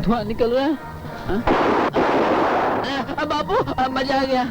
धुआं निकल रहा है। बाबू मजा आ गया।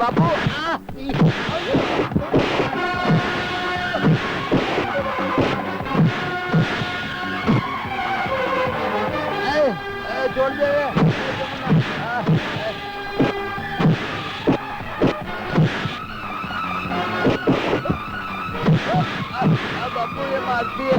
बाबू जोड़ दे बाबू ये मारती है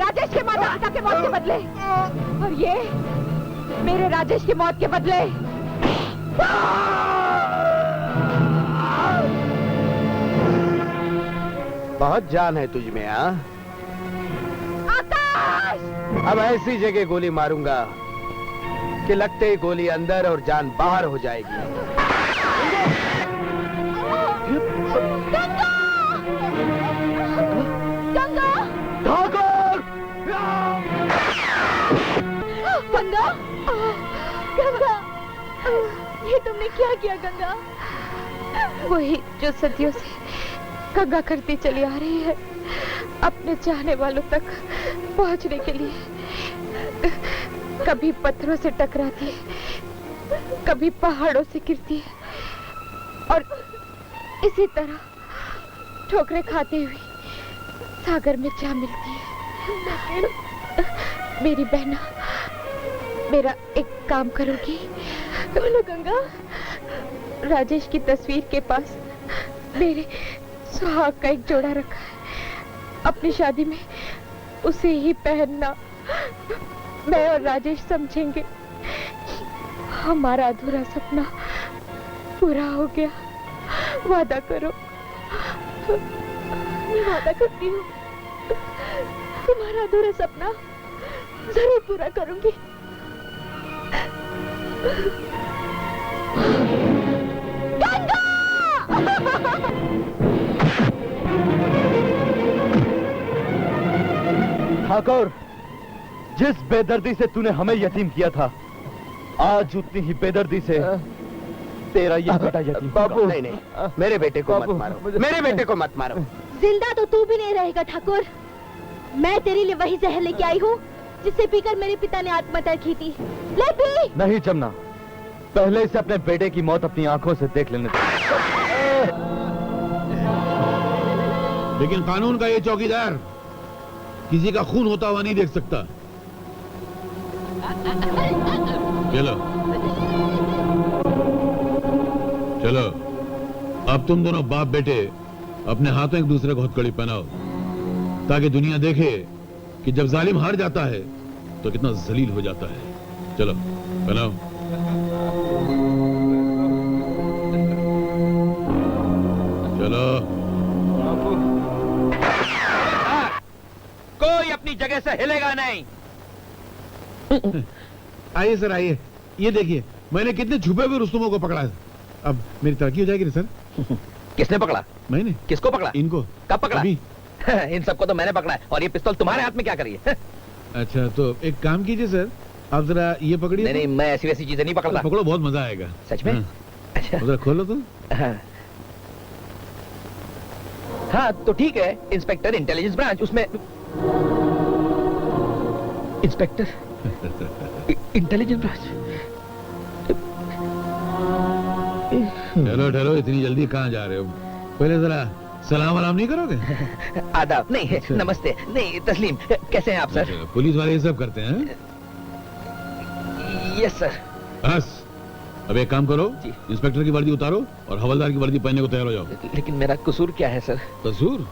राजेश के माता पिता के मौत के बदले, और ये मेरे राजेश की मौत के बदले। बहुत जान है तुझ में, हाँ? आकाश! अब ऐसी जगह गोली मारूंगा कि लगते ही गोली अंदर और जान बाहर हो जाएगी। गंगा! गंगा! ठाकुर! गंगा! गंगा! ये तुमने क्या किया गंगा? वही जो सदियों से गंगा करती चली आ रही है, अपने चाहने वालों तक पहुंचने के लिए। कभी पत्थरों से टकराती है, कभी पहाड़ों से गिरती है, और इसी तरह ठोकरें खाते हुए सागर में जा मिलती है। मेरी बहना, मेरा एक काम करोगी? बोलो गंगा। राजेश की तस्वीर के पास मेरे सुहाग का एक जोड़ा रखा है। अपनी शादी में उसे ही पहनना। मैं और राजेश समझेंगे हमारा अधूरा सपना पूरा हो गया। वादा करो। मैं वादा करती हूँ, तुम्हारा अधूरा सपना जरूर पूरा करूंगी। गंगा! ठाकुर, जिस बेदर्दी से तूने हमें यतीम किया था, आज उतनी ही बेदर्दी से तेरा यह बेटा यतीम। बाबू, नहीं नहीं, मेरे बेटे को मत मारो, मेरे बेटे को मत मारो। जिंदा तो तू भी नहीं रहेगा ठाकुर। मैं तेरे लिए वही जहर लेके आई हूँ जिससे पीकर मेरे पिता ने आत्महत्या की थी। ले पी। नहीं जमुना, पहले से अपने बेटे की मौत अपनी आंखों से देख लेने दे। लेकिन कानून का ये चौकीदार किसी का खून होता हुआ नहीं देख सकता। चलो चलो, अब तुम दोनों बाप बेटे अपने हाथों एक दूसरे को हथकड़ी पहनाओ, ताकि दुनिया देखे कि जब जालिम हार जाता है तो कितना जलील हो जाता है। चलो पहनाओ। चलो। कोई अपनी जगह से हिलेगा नहीं। आइए सर, आइए। ये देखिए, मैंने कितने छुपे हुए रुस्तमों को पकड़ा है। अब मेरी तरक्की हो जाएगी ना सर? किसने पकड़ा? मैंने। किसको पकड़ा? इनको। कब पकड़ा? अभी। इन सबको तो मैंने पकड़ा है, और ये पिस्तौल तुम्हारे हाथ में क्या करी है? अच्छा, तो एक काम कीजिए सर, आप जरा ये पकड़िए। नहीं नहीं, मैं ऐसी वैसी चीजें नहीं पकड़ता। पकड़ो, बहुत मजा आएगा। सच में? अच्छा, जरा खोलो तो। हाँ तो ठीक है, इंस्पेक्टर इंटेलिजेंस ब्रांच, उसमें इंस्पेक्टर इंटेलिजेंस ब्रांच। ठहरो ठहरो, इतनी जल्दी कहाँ जा रहे हो? पहले जरा सलाम वलाम नहीं करोगे? आदाब। नहीं, नमस्ते। नहीं, तस्लीम। कैसे हैं आप सर? पुलिस वाले ये सब करते हैं? Yes sir. बस, अब एक काम करो, इंस्पेक्टर की वर्दी उतारो और हवलदार की वर्दी पहनने को तैयार हो जाओ। लेकिन मेरा कसूर क्या है सर? कसूर?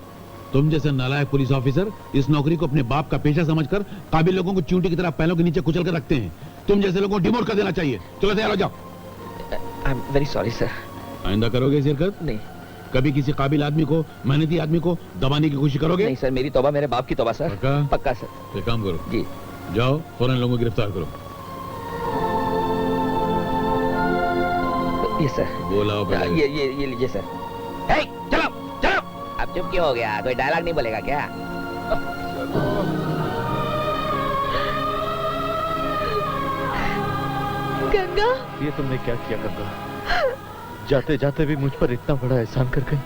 तुम जैसे नालायक पुलिस ऑफिसर इस नौकरी को अपने बाप का पेशा समझकर काबिल लोगों को चींटी की तरह पैरों के नीचे कुचल कर रखते हैं। तुम जैसे लोगों को डिमोट कर देना चाहिए। चलो तैयार हो जाओ। I am very sorry sir. आइंदा करोगे ऐसी हरकत? नहीं। कभी किसी काबिल आदमी को, मेहनती आदमी को दबाने की कोशिश करोगे? नहीं सर, मेरी तौबा मेरे बाप की तौबा सर। पक्का? पक्का सर। एक काम करो जी, जाओ फौरन लोगों को गिरफ्तार करो। ये सर। बोलाओ पहले। ये लीजिए सर। हे, चलो चलो। अब चुप क्यों हो गया? कोई डायलॉग नहीं बोलेगा क्या? गंगा, ये तुमने क्या किया गंगा? जाते जाते भी मुझ पर इतना बड़ा एहसान कर गई।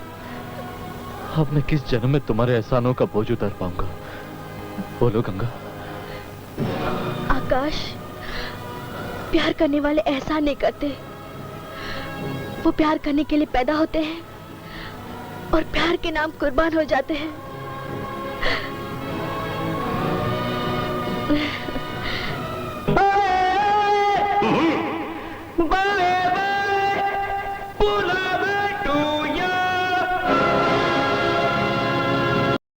अब मैं किस जन्म में तुम्हारे एहसानों का बोझ उतार पाऊंगा? बोलो गंगा। आकाश, प्यार करने वाले एहसान नहीं करते, वो प्यार करने के लिए पैदा होते हैं और प्यार के नाम कुर्बान हो जाते हैं।